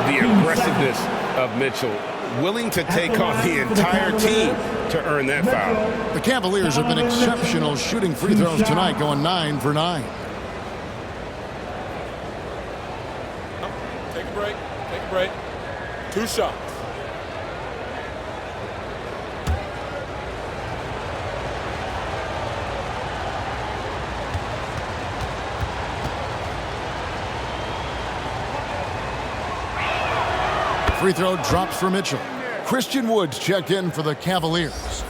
The aggressiveness of Mitchell, willing to take on the entire team to earn that foul.
The Cavaliers have been exceptional shooting free throws tonight, going 9 for 9.
Take a break. Take a break. 2 shots.
Free throw drops for Mitchell. Christian Woods checked in for the Cavaliers.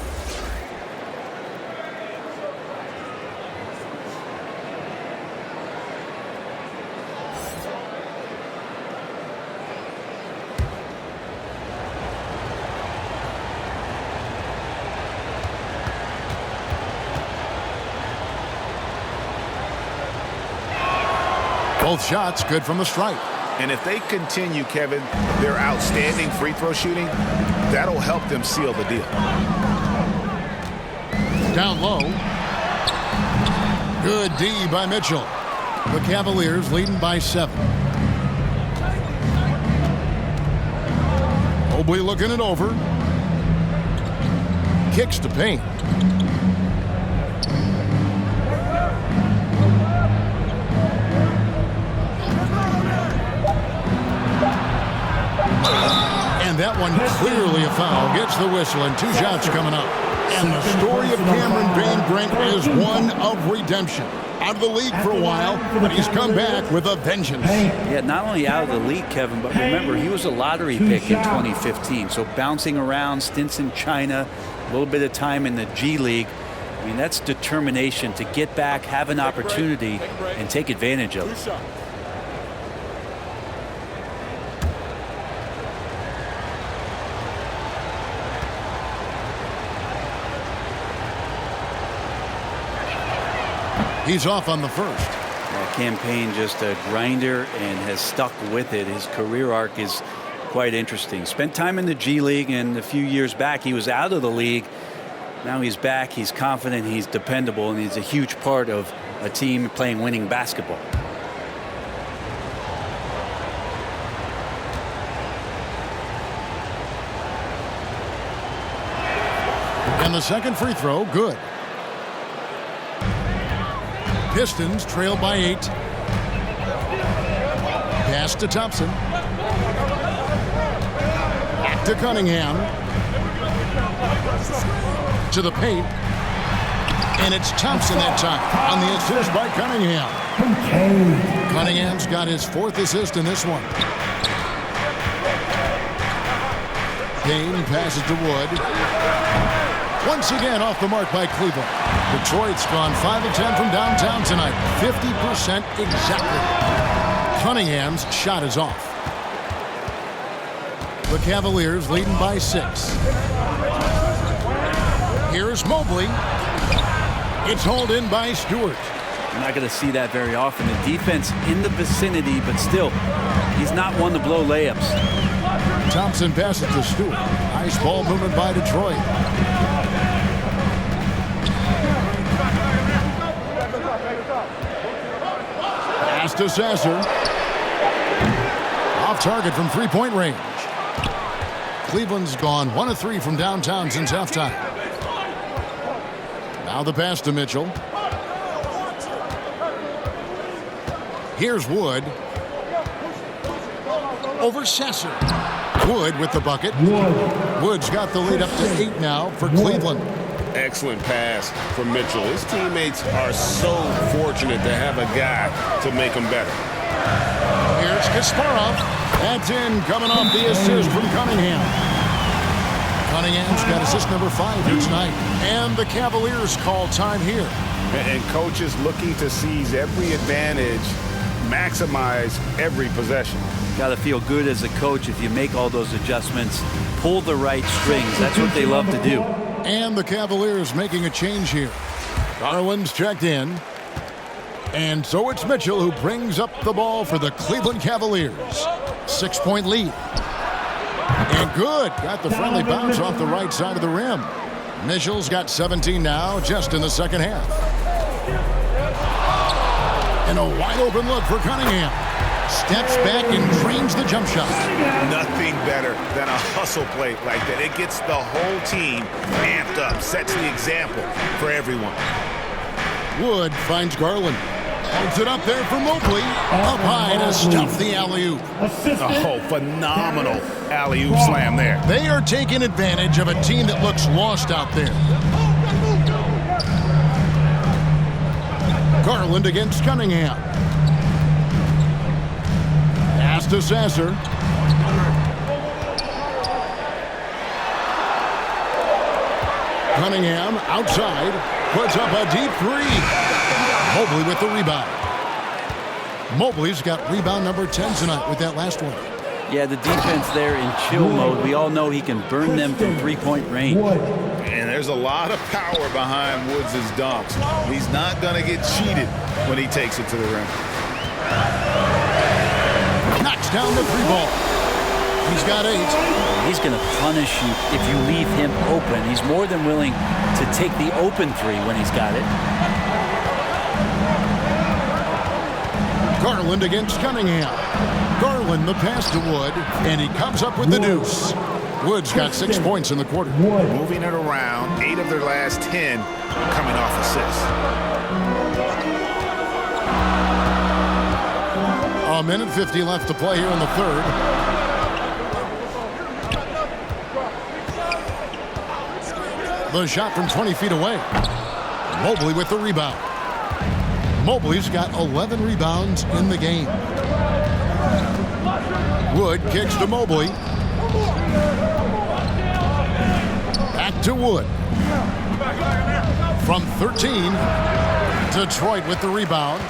Both shots good from the stripe.
And if they continue, Kevin, their outstanding free throw shooting, that'll help them seal the deal.
Down low. Good D by Mitchell. The Cavaliers leading by 7. Mobley looking it over. Kicks to Payne. And that one clearly a foul. Gets the whistle and 2 shots coming up. And the story of Cameron Payne-Brink is one of redemption. Out of the league for a while, but he's come back with a vengeance.
Yeah, not only out of the league, Kevin, but remember, he was a lottery pick in 2015. So bouncing around, stints in China, a little bit of time in the G League. I mean, that's determination to get back, have an opportunity, and take advantage of it.
He's off on the first.
Campaign just a grinder and has stuck with it. His career arc is quite interesting. Spent time in the G League, and a few years back he was out of the league. Now he's back. He's confident. He's dependable, and he's a huge part of a team playing winning basketball.
And the second free throw, good. Pistons trail by 8. Pass to Thompson. Back to Cunningham. To the paint. And it's Thompson that time on the assist by Cunningham. Cunningham's got his 4th assist in this one. Kane passes to Wood. Once again off the mark by Cleveland. Detroit's gone 5 of 10 from downtown tonight. 50% exactly. Cunningham's shot is off. The Cavaliers leading by 6. Here's Mobley. It's hauled in by Stewart.
You're not going to see that very often. The defense in the vicinity, but still, he's not one to blow layups.
Thompson passes to Stewart. Nice ball movement by Detroit. Pass to Sasser. Off target from three-point range. Cleveland's gone 1 of 3 from downtown since halftime. Now the pass to Mitchell. Here's Wood. Over Sasser. Wood with the bucket. Wood's got the lead up to 8 now for Cleveland.
Excellent pass from Mitchell. His teammates are so fortunate to have a guy to make them better.
Here's Kasparov. That's in, coming off the assist from Cunningham. Cunningham's got assist number 5 here tonight. And the Cavaliers call time here.
And coaches looking to seize every advantage, maximize every possession.
Got to feel good as a coach if you make all those adjustments, pull the right strings. That's what they love to do.
And the Cavaliers making a change here. Garland's checked in. And so it's Mitchell who brings up the ball for the Cleveland Cavaliers. 6-point lead. And good. Got the friendly bounce off the right side of the rim. Mitchell's got 17 now, just in the second half. And a wide open look for Cunningham. Steps back and drains the jump shot.
Nothing better than a hustle play like that. It gets the whole team amped up, sets the example for everyone.
Wood finds Garland. Holds it up there for Mobley. Up high to stuff the alley-oop.
Oh, phenomenal alley-oop slam there.
They are taking advantage of a team that looks lost out there. Garland against Cunningham. Pass to Sasser. Cunningham outside. Puts up a deep 3. Mobley with the rebound. Mobley's got rebound number 10 tonight with that last one.
Yeah, the defense there in chill mode. We all know he can burn them from three-point range.
And there's a lot of power behind Woods' dunks. He's not going to get cheated when he takes it to the rim.
Knocks down the 3 ball. He's got 8.
He's going to punish you if you leave him open. He's more than willing to take the open 3 when he's got it.
Garland against Cunningham. Garland the pass to Wood, and he comes up with the deuce. Wood's got 6 points in the quarter.
Moving it around, 8 of their last 10 coming off assists.
A minute 50 left to play here in the third. The shot from 20 feet away. Mobley with the rebound. Mobley's got 11 rebounds in the game. Wood kicks to Mobley. Back to Wood. From 13, Detroit with the rebound.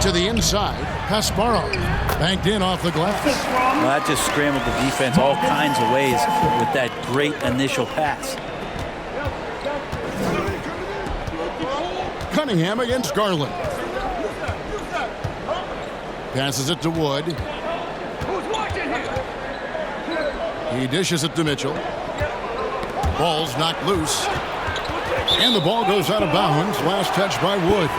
To the inside, Kasparov banked in off the glass.
Well, that just scrambled the defense all kinds of ways with that great initial pass.
Cunningham against Garland. Passes it to Wood. He dishes it to Mitchell. Ball's knocked loose. And the ball goes out of bounds. Last touch by Wood.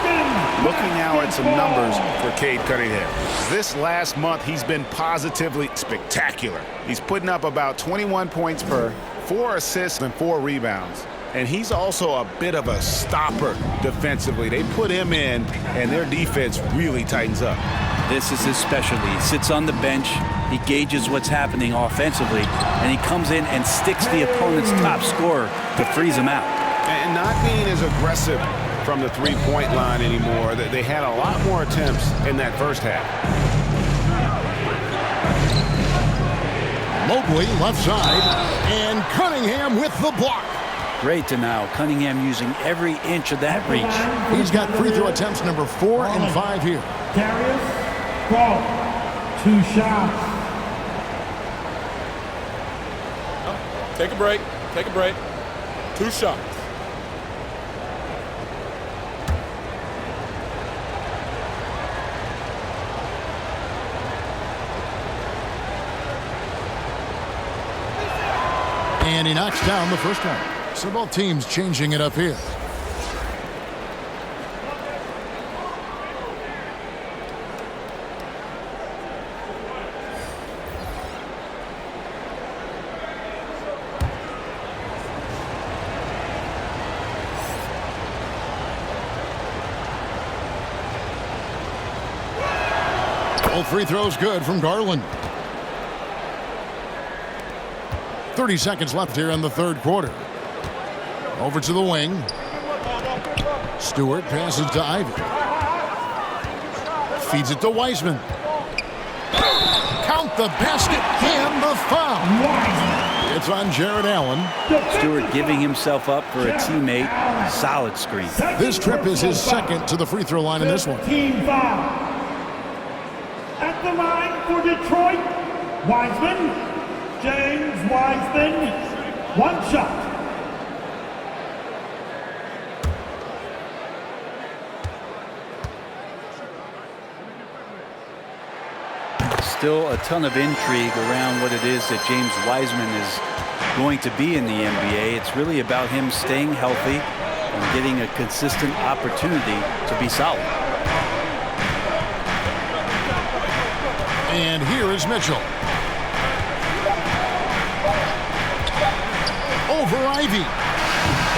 Looking now at some numbers for Cade Cunningham. This last month, he's been positively spectacular. He's putting up about 21 points per, 4 assists and 4 rebounds. And he's also a bit of a stopper defensively. They put him in, and their defense really tightens up.
This is his specialty. He sits on the bench, He gauges what's happening offensively, and he comes in and sticks the opponent's top scorer to freeze him out.
And not being as aggressive from the three-point line anymore. They had a lot more attempts in that first half.
Mobley left side, and Cunningham with the block.
Great to now. Cunningham using every inch of that reach.
He's got free throw attempts number 4 and 5 here.
Darius, ball, 2 shots.
Take a break. Take a break. 2 shots.
And he knocks down the first one. So both teams changing it up here. Both free throws good from Garland. 30 seconds left here in the third quarter. Over to the wing. Stewart passes to Ivy. Feeds it to Wiseman. Count the basket and the foul. It's on Jared Allen.
Stewart giving himself up for a teammate. Solid screen.
This trip is his second to the free throw line in this one.
Team foul. At the line for Detroit, Wiseman. James Wiseman, 1 shot.
Still a ton of intrigue around what it is that James Wiseman is going to be in the NBA. It's really about him staying healthy and getting a consistent opportunity to be solid.
And here is Mitchell. Over Ivy.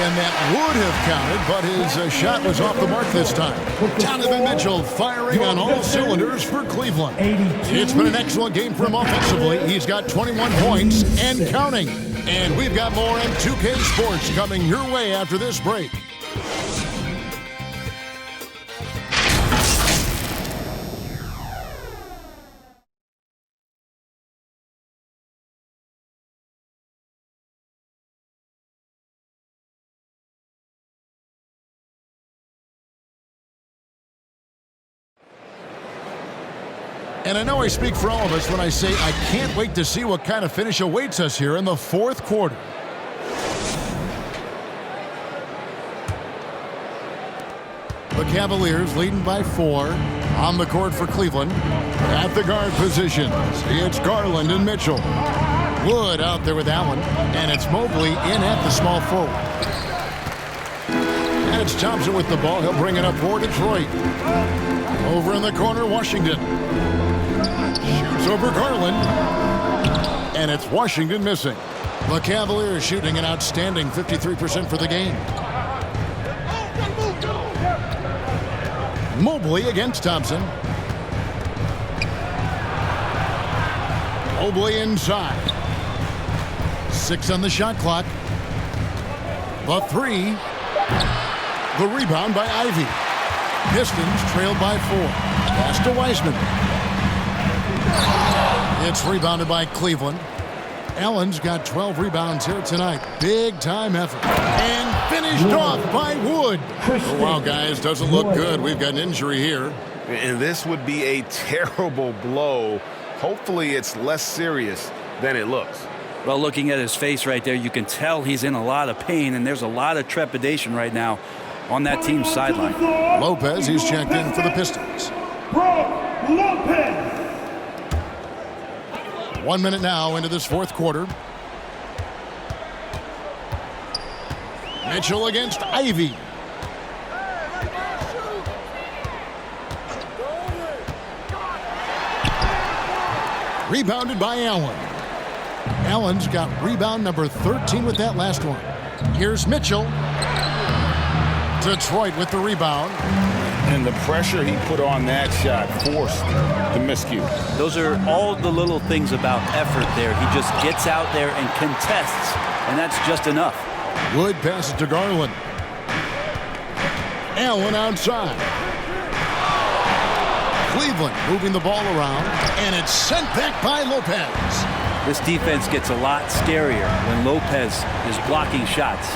And that would have counted, but his shot was off the mark this time. Donovan Mitchell firing on all cylinders for Cleveland. It's been an excellent game for him offensively. He's got 21 points and counting. And we've got more in 2K Sports coming your way after this break. And I know I speak for all of us when I say I can't wait to see what kind of finish awaits us here in the fourth quarter. The Cavaliers leading by 4 on the court for Cleveland. At the guard positions, it's Garland and Mitchell. Wood out there with Allen, and it's Mobley in at the small forward. And it's Thompson with the ball. He'll bring it up for Detroit. Over in the corner, Washington. Shoots over Garland. And it's Washington missing. The Cavaliers shooting an outstanding 53% for the game. Mobley against Thompson. Mobley inside. 6 on the shot clock. The 3. The rebound by Ivy. Pistons trailed by 4. Pass to Wiseman. It's rebounded by Cleveland. Allen's got 12 rebounds here tonight. Big time effort. And finished off by Wood. Oh, wow, guys, doesn't look good. We've got an injury here.
And this would be a terrible blow. Hopefully it's less serious than it looks.
Well, looking at his face right there, you can tell he's in a lot of pain, and there's a lot of trepidation right now on that team's sideline.
Lopez, he's checked in for the Pistons.
Brook Lopez.
1 minute now into this fourth quarter. Mitchell against Ivy. Rebounded by Allen. Allen's got rebound number 13 with that last one. Here's Mitchell. Detroit with the rebound.
And the pressure he put on that shot forced the miscue.
Those are all the little things about effort there. He just gets out there and contests, and that's just enough.
Wood passes to Garland. Allen outside. Cleveland moving the ball around, and it's sent back by Lopez.
This defense gets a lot scarier when Lopez is blocking shots.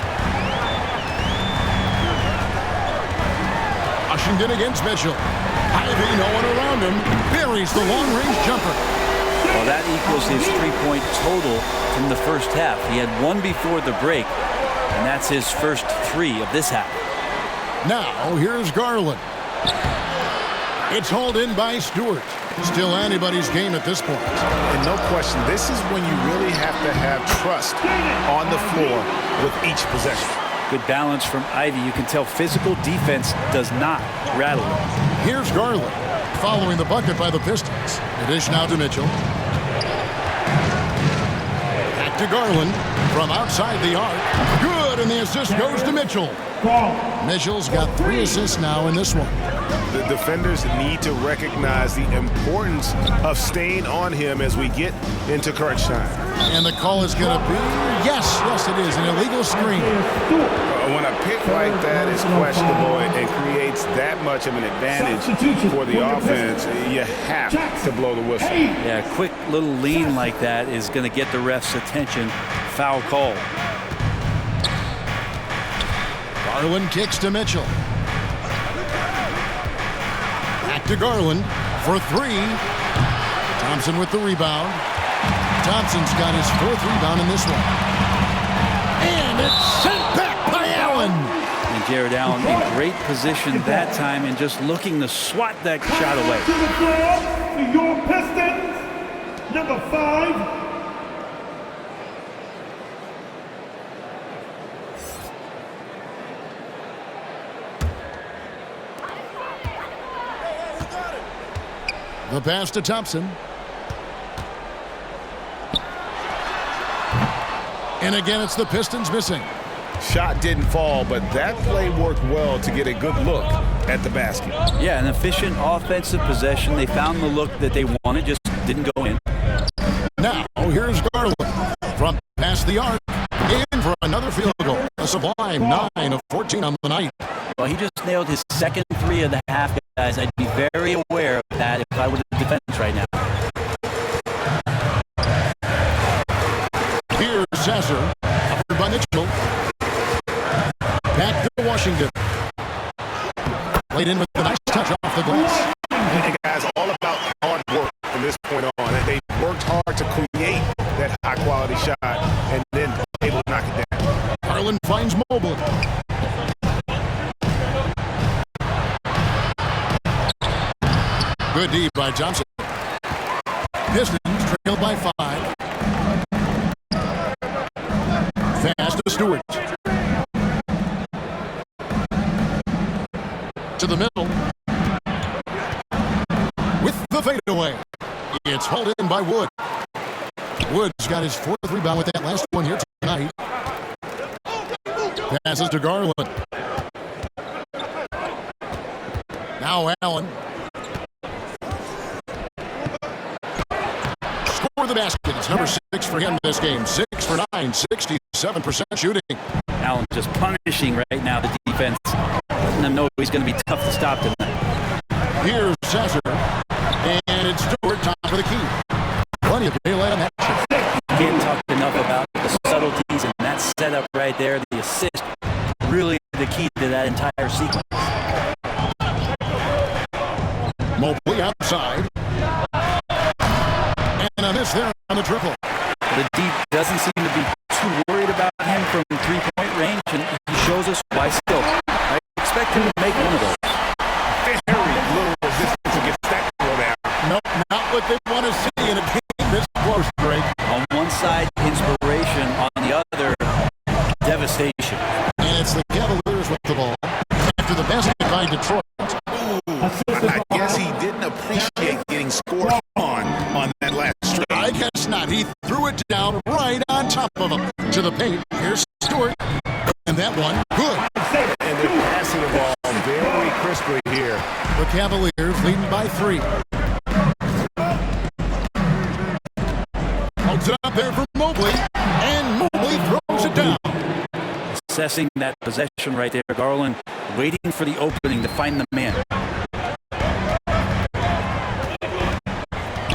Washington against Mitchell. Ivy, no one around him, buries the long-range jumper.
Well, that equals his three-point total from the first half. He had one before the break, and that's his first three of this half.
Now, here's Garland. It's hauled in by Stewart. Still anybody's game at this point.
And no question, this is when you really have to have trust on the floor with each possession.
Good balance from Ivy. You can tell physical defense does not rattle him.
Here's Garland following the bucket by the Pistons. The dish now to Mitchell. Back to Garland from outside the arc. Good, and the assist goes to Mitchell. Mitchell's got 3 assists now in this one.
The defenders need to recognize the importance of staying on him as we get into crunch time.
And the call is going to be, yes, it is, an illegal screen.
When a pick like that is questionable and creates that much of an advantage for the offense, you have to blow the whistle.
Yeah, a quick little lean like that is going to get the ref's attention. Foul call.
Garland kicks to Mitchell. Back to Garland for 3. Thompson with the rebound. Thompson's got his 4th rebound in this one. And it's sent back by Allen.
And Jared Allen in great position that time and just looking to swat that shot away.
To the floor for your Pistons, number 5.
The pass to Thompson. And again, it's the Pistons missing.
Shot didn't fall, but that play worked well to get a good look at the basket.
Yeah, an efficient offensive possession. They found the look that they wanted, just didn't go in.
Now, here's Garland from past the arc. In for another field goal. A sublime 9 of 14 on the night.
Well, he just nailed his second 3 of the half, guys. I'd be very aware of that if I were the defense right now.
Here's Sasser, covered by Mitchell. Back to Washington. Played in with a nice touch off the glass.
And guys, all about hard work from this point on. They worked hard to create that high-quality shot and then able to knock it down.
Garland finds Mobley. Good D by Johnson. Pistons trailed by 5. Pass to Stewart. To the middle. With the fadeaway. It's hauled in by Wood. Wood's got his 4th rebound with that last one here tonight. Passes to Garland. Now Allen. Score the basket. It's number 6 for him this game. 6 for 9, 67% shooting.
Allen just punishing right now the defense. Letting them know he's going to be tough to stop tonight.
Here's Sasser. And it's Stewart, top of the key. Plenty of daylight on that shot.
Can't talk enough about the subtleties and that setup right there. The assist, really the key to that entire sequence.
Mobley outside. And a miss there on the triple.
The D doesn't seem to be too worried about him from 3-point range, and he shows us why still. I expect him to make one of those.
Very little resistance against that throwdown.
Nope, not what they want to see in a game this close, Greg.
On one side, inspiration. On the other, devastation.
And it's the Cavaliers with the ball. After the basket by Detroit.
I guess he didn't appreciate getting scored on that last stretch.
I guess not. He threw it down right on top of him. To the paint. Here's Stewart. And that one, good.
And they're passing the ball very crisply here
Cavaliers leading by 3. Holds it up there for Mobley, and Mobley throws it down.
Assessing that possession right there. Garland waiting for the opening to find the man.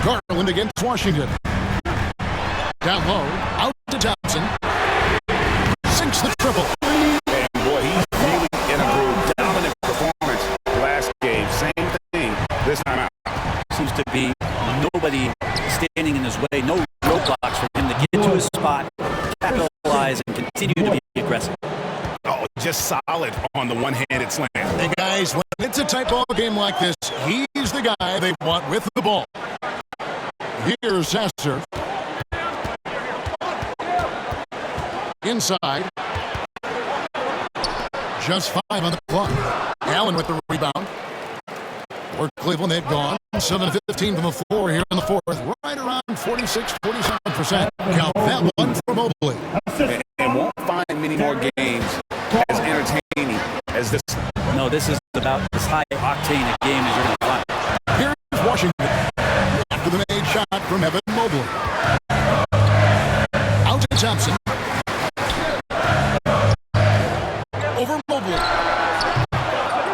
Garland against Washington. Down low, out to Thompson. Sinks the triple.
And boy, he's really in a groove. Dominant performance last game. Same thing this time out.
Seems to be nobody standing in his way. No roadblocks for him to get to his spot, capitalize, and continue to be aggressive.
Oh, just solid on the one-handed slam.
Hey guys, when it's a tight ball game like this, he's the guy they want with the ball. Here's Sasser. Inside. Just 5 on the clock. Allen with the rebound. For Cleveland, they've gone 7-15 from the floor here in the fourth. Right around 46-47%. Count that one for Mobley.
And won't find many more games as entertaining as this.
No, this is about as high octane a game as you're going to find.
Here's Washington. After the made shot from Evan Mobley. Out to Thompson. Over Mobley.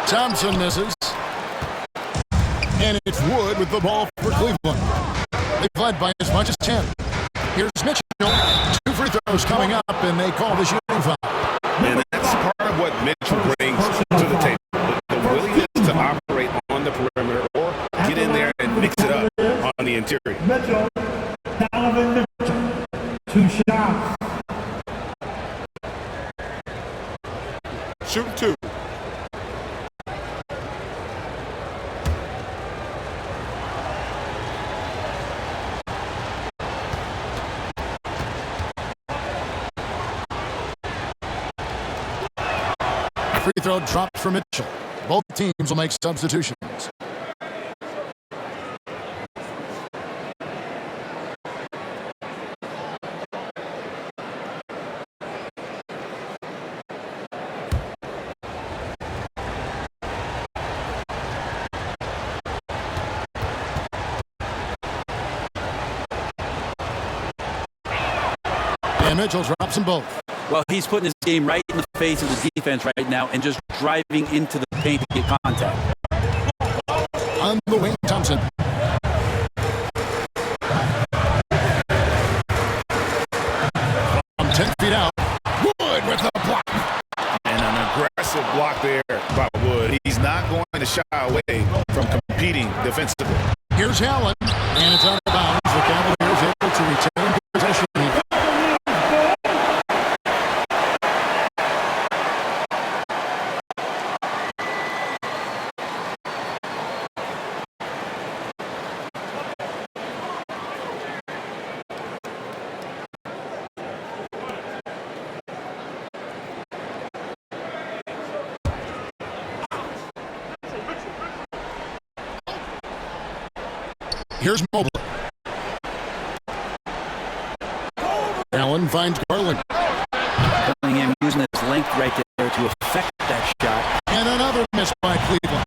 Thompson misses. And it's Wood with the ball for Cleveland. They've led by as much as 10. Here's Mitchell. 2 free throws coming up, and they call the shooting foul.
And that's part of what Mitchell brings to the table. The willingness to operate on the perimeter or get in there and mix it up on the interior.
Mitchell, Donovan Mitchell, 2 shots.
Shoot 2.
Free throw dropped for Mitchell. Both teams will make substitutions. And Mitchell drops them both.
Well, he's putting his game right in the face of the defense right now and just driving into the paint to get contact.
On the wing, Thompson. From 10 feet out, Wood with the block.
And an aggressive block there by Wood. He's not going to shy away from competing defensively.
Here's Allen, and it's out of bounds. The Cavaliers able to retain possession. Here's Mobley. Allen finds Garland.
Cunningham using his length right there to affect that shot.
And another miss by Cleveland.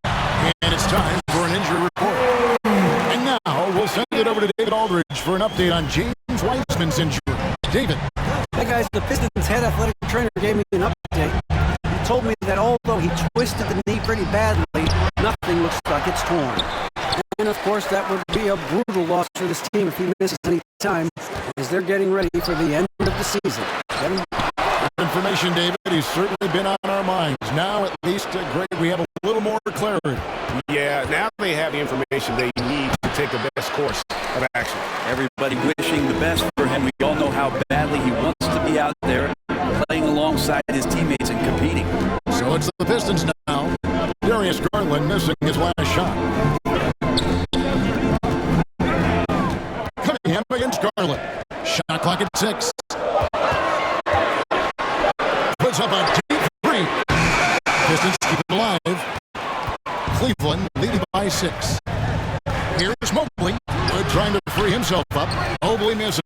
And it's time for an injury report. And now we'll send it over to David Aldridge for an update on James Wiseman's injury. David.
Hey guys, the Pistons head athletic trainer gave me an update. He told me that although he twisted the knee pretty badly, nothing looks like it's torn. And of course, that would be a brutal loss for this team if he misses any time, as they're getting ready for the end of the season.
Information, David. He's certainly been on our minds. Now, at least, great, we have a little more clarity.
Yeah, now they have the information they need to take the best course of action.
Everybody wishing the best for him. We all know how badly he wants to be out there playing alongside his teammates and competing.
So it's the Pistons now. Darius Garland missing his last shot. Cunningham against Garland. Shot clock at 6. Puts up a deep 3. Pistons keep it alive. Cleveland leading by 6. Here's Mobley. Wood trying to free himself up. Mobley misses.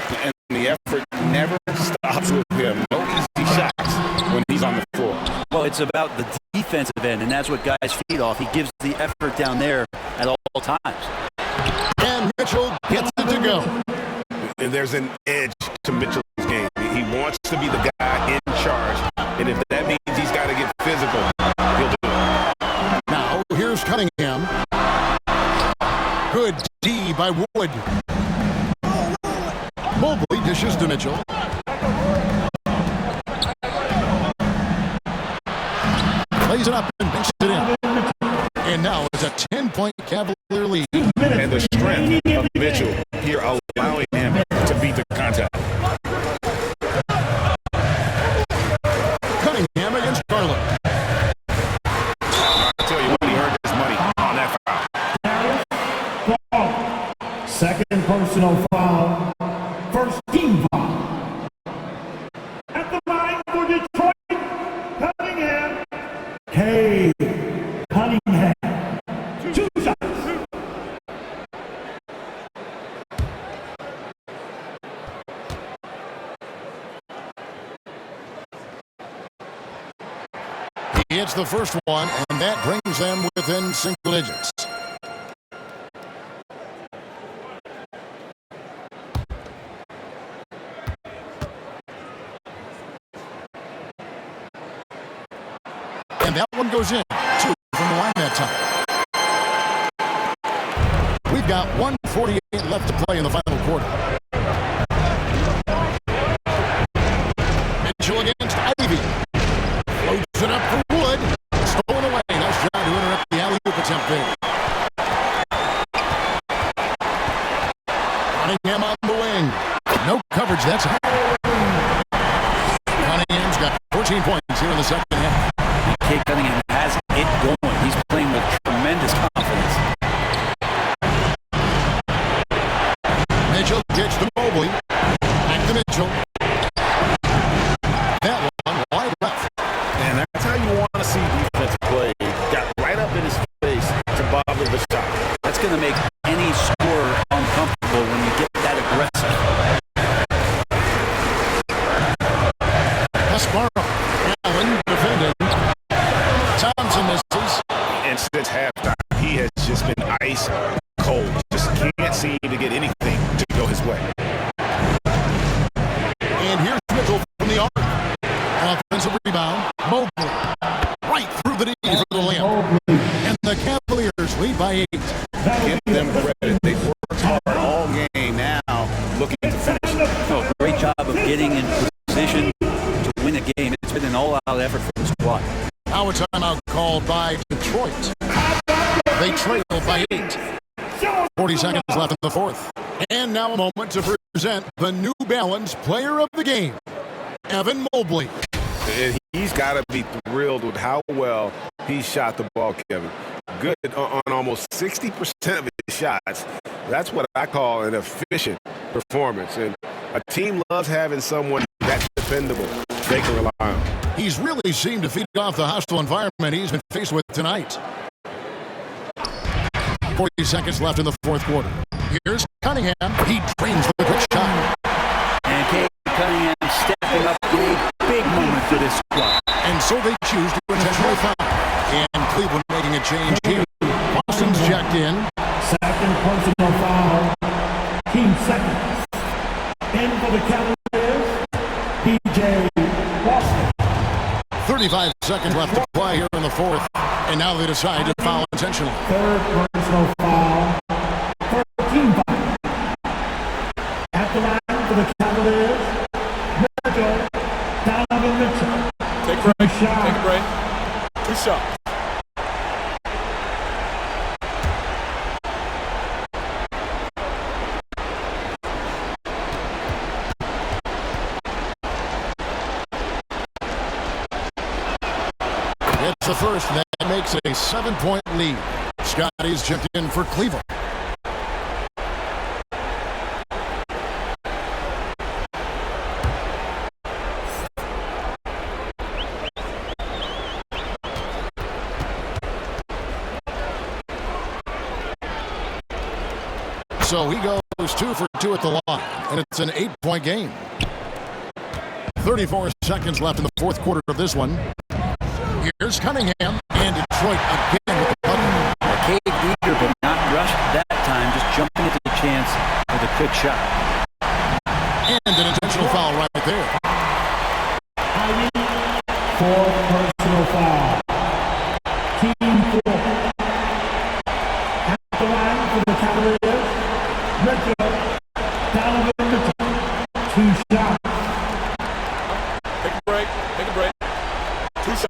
And the effort never stops with him. No easy shots when he's on the floor.
Well, it's about the defensive end, and that's what guys feed off. He gives the effort down there at all times.
And Mitchell gets it to go.
And there's an edge to Mitchell's game. He wants to be the guy in charge, and if that means he's got to get physical, he'll do it.
Now, here's Cunningham. Good D by Wood. Mobley dishes to Mitchell. Plays it up and banks it in. And now it's a 10-point Cavalier lead.
And the strength of Mitchell here allowing him to beat the contact.
Cunningham against Garland.
I tell you what, he earned his money on that
foul. Second personal foul. First team foul. At the line for Detroit, Cunningham. Hey, Cunningham. 2 shots.
He hits the first one, and that brings them within single digits. And that one goes in. 2 from the line that time. We've got 1:48 left to play in the final quarter. Mitchell against Ivy. Floats it up for Wood. Stolen away. Nice job to interrupt the alley-oop attempt there. Cunningham on the wing. No coverage. That's Cunningham's got 14 points here in the second half.
Kate Cunningham has it going. He's playing with tremendous confidence.
Mitchell gets to Mobley. Back to Mitchell. That one wide left.
And that's how you want to see defense play. Got right up in his face to bother the shot.
That's going to make any scorer uncomfortable when you get that aggressive.
Esparro. Allen defending. Thompson misses.
And since halftime, he has just been ice cold. Just can't seem to get anything to go his way.
And here's Mitchell from the arc. Offensive rebound. Mobley. Right through the D for the layup. And the Cavaliers lead by 8.
Give them credit. They've worked hard all game now, looking to finish.
Oh, great job of getting in position to win a game. It's been an all-out effort for the squad.
Now a timeout called by Detroit. They trail by 8. 40 seconds left in the fourth. And now a moment to present the New Balance Player of the Game, Evan Mobley.
And he's got to be thrilled with how well he shot the ball, Kevin. Good on almost 60% of his shots. That's what I call an efficient performance. And a team loves having someone that's dependable they can rely on.
He's really seemed to feed off the hostile environment he's been faced with tonight. 40 seconds left in the fourth quarter. Here's Cunningham. He drains the quick shot.
And Kate Cunningham stepping up in a big moment for this squad.
And so they choose to intentionally foul. And Cleveland making a change here. Boston's checked in.
Second personal foul. Team seconds. In for the Cavaliers, DJ Boston.
35 seconds left to play here in the fourth. And now they decide to foul intentionally.
Third personal foul. Third team foul. At the line for the Cavaliers, Mitchell, Donovan Mitchell.
Take a break. Take a break. 2 shots.
It's the first. That makes it a 7-point lead. Scotty's checked in for Cleveland. So he goes 2 for 2 at the line, and it's an 8-point game. 34 seconds left in the fourth quarter of this one. Here's Cunningham, and Detroit again with the puck.
Cade eager but not rushed that time, just jumping at the chance with a quick shot.
And an intentional foul right there.
Fourth personal foul. Team 4. At the line for the Cavaliers, Mitchell, Donovan Mitchell. 2 shots.
Take a break. 2 shots.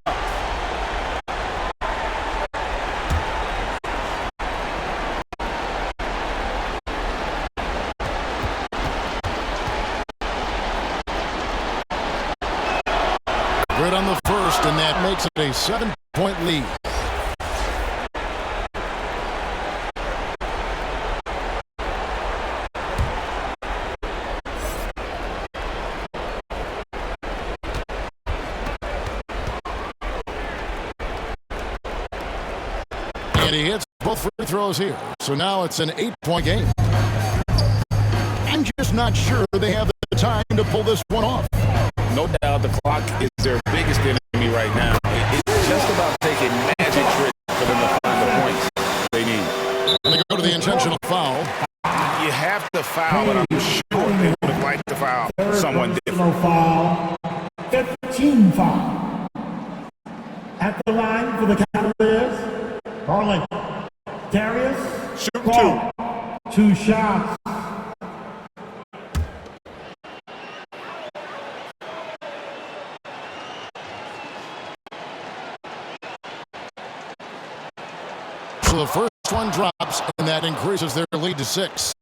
Good on the first, and that makes it a 7-point lead. And he hits both free throws here. So now it's an 8-point game. I'm just not sure they have the time to pull this one off.
No doubt the clock is their biggest enemy right now. It's just about taking magic tricks for them to find the points they need.
And they go to the intentional foul.
You have to foul, but I'm sure they would have liked to foul someone different.
Foul. 15 foul. At the line for the Cavaliers, Harlan. Darius.
Shoot
2 shots.
So the first one drops, and that increases their lead to 6.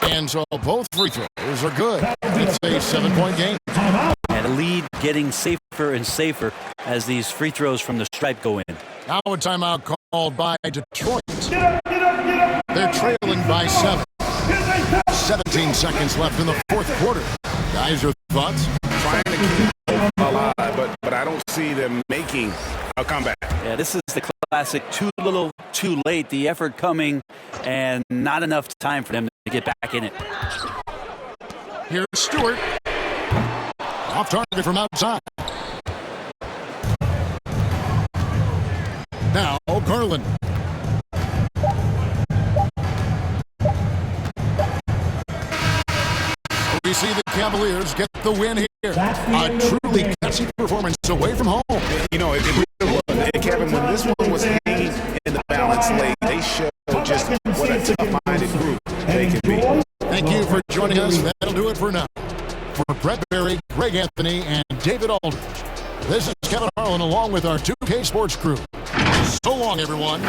And so both free throws are good. It's a 7-point game.
And a lead getting safer and safer as these free throws from the stripe go in.
Now a timeout called by Detroit. They're trailing by 7. 17 seconds left in the fourth quarter. Guys, your thoughts?
Trying to keep them alive, but I don't see them making a comeback.
Yeah, this is the classic too little, too late. The effort coming and not enough time for them to get back in it.
Here's Stewart. Off target from outside. Now, Garland. We see the Cavaliers get the win here. A truly classy performance away from home.
You know, it really was. And Kevin, when this one was hanging in the balance late, they showed just what a tough-minded group they can be.
Thank you for joining us. That'll do it for now. For Brett Berry, Greg Anthony, and David Aldridge, this is Kevin Harlan along with our 2K Sports crew. So long, everyone.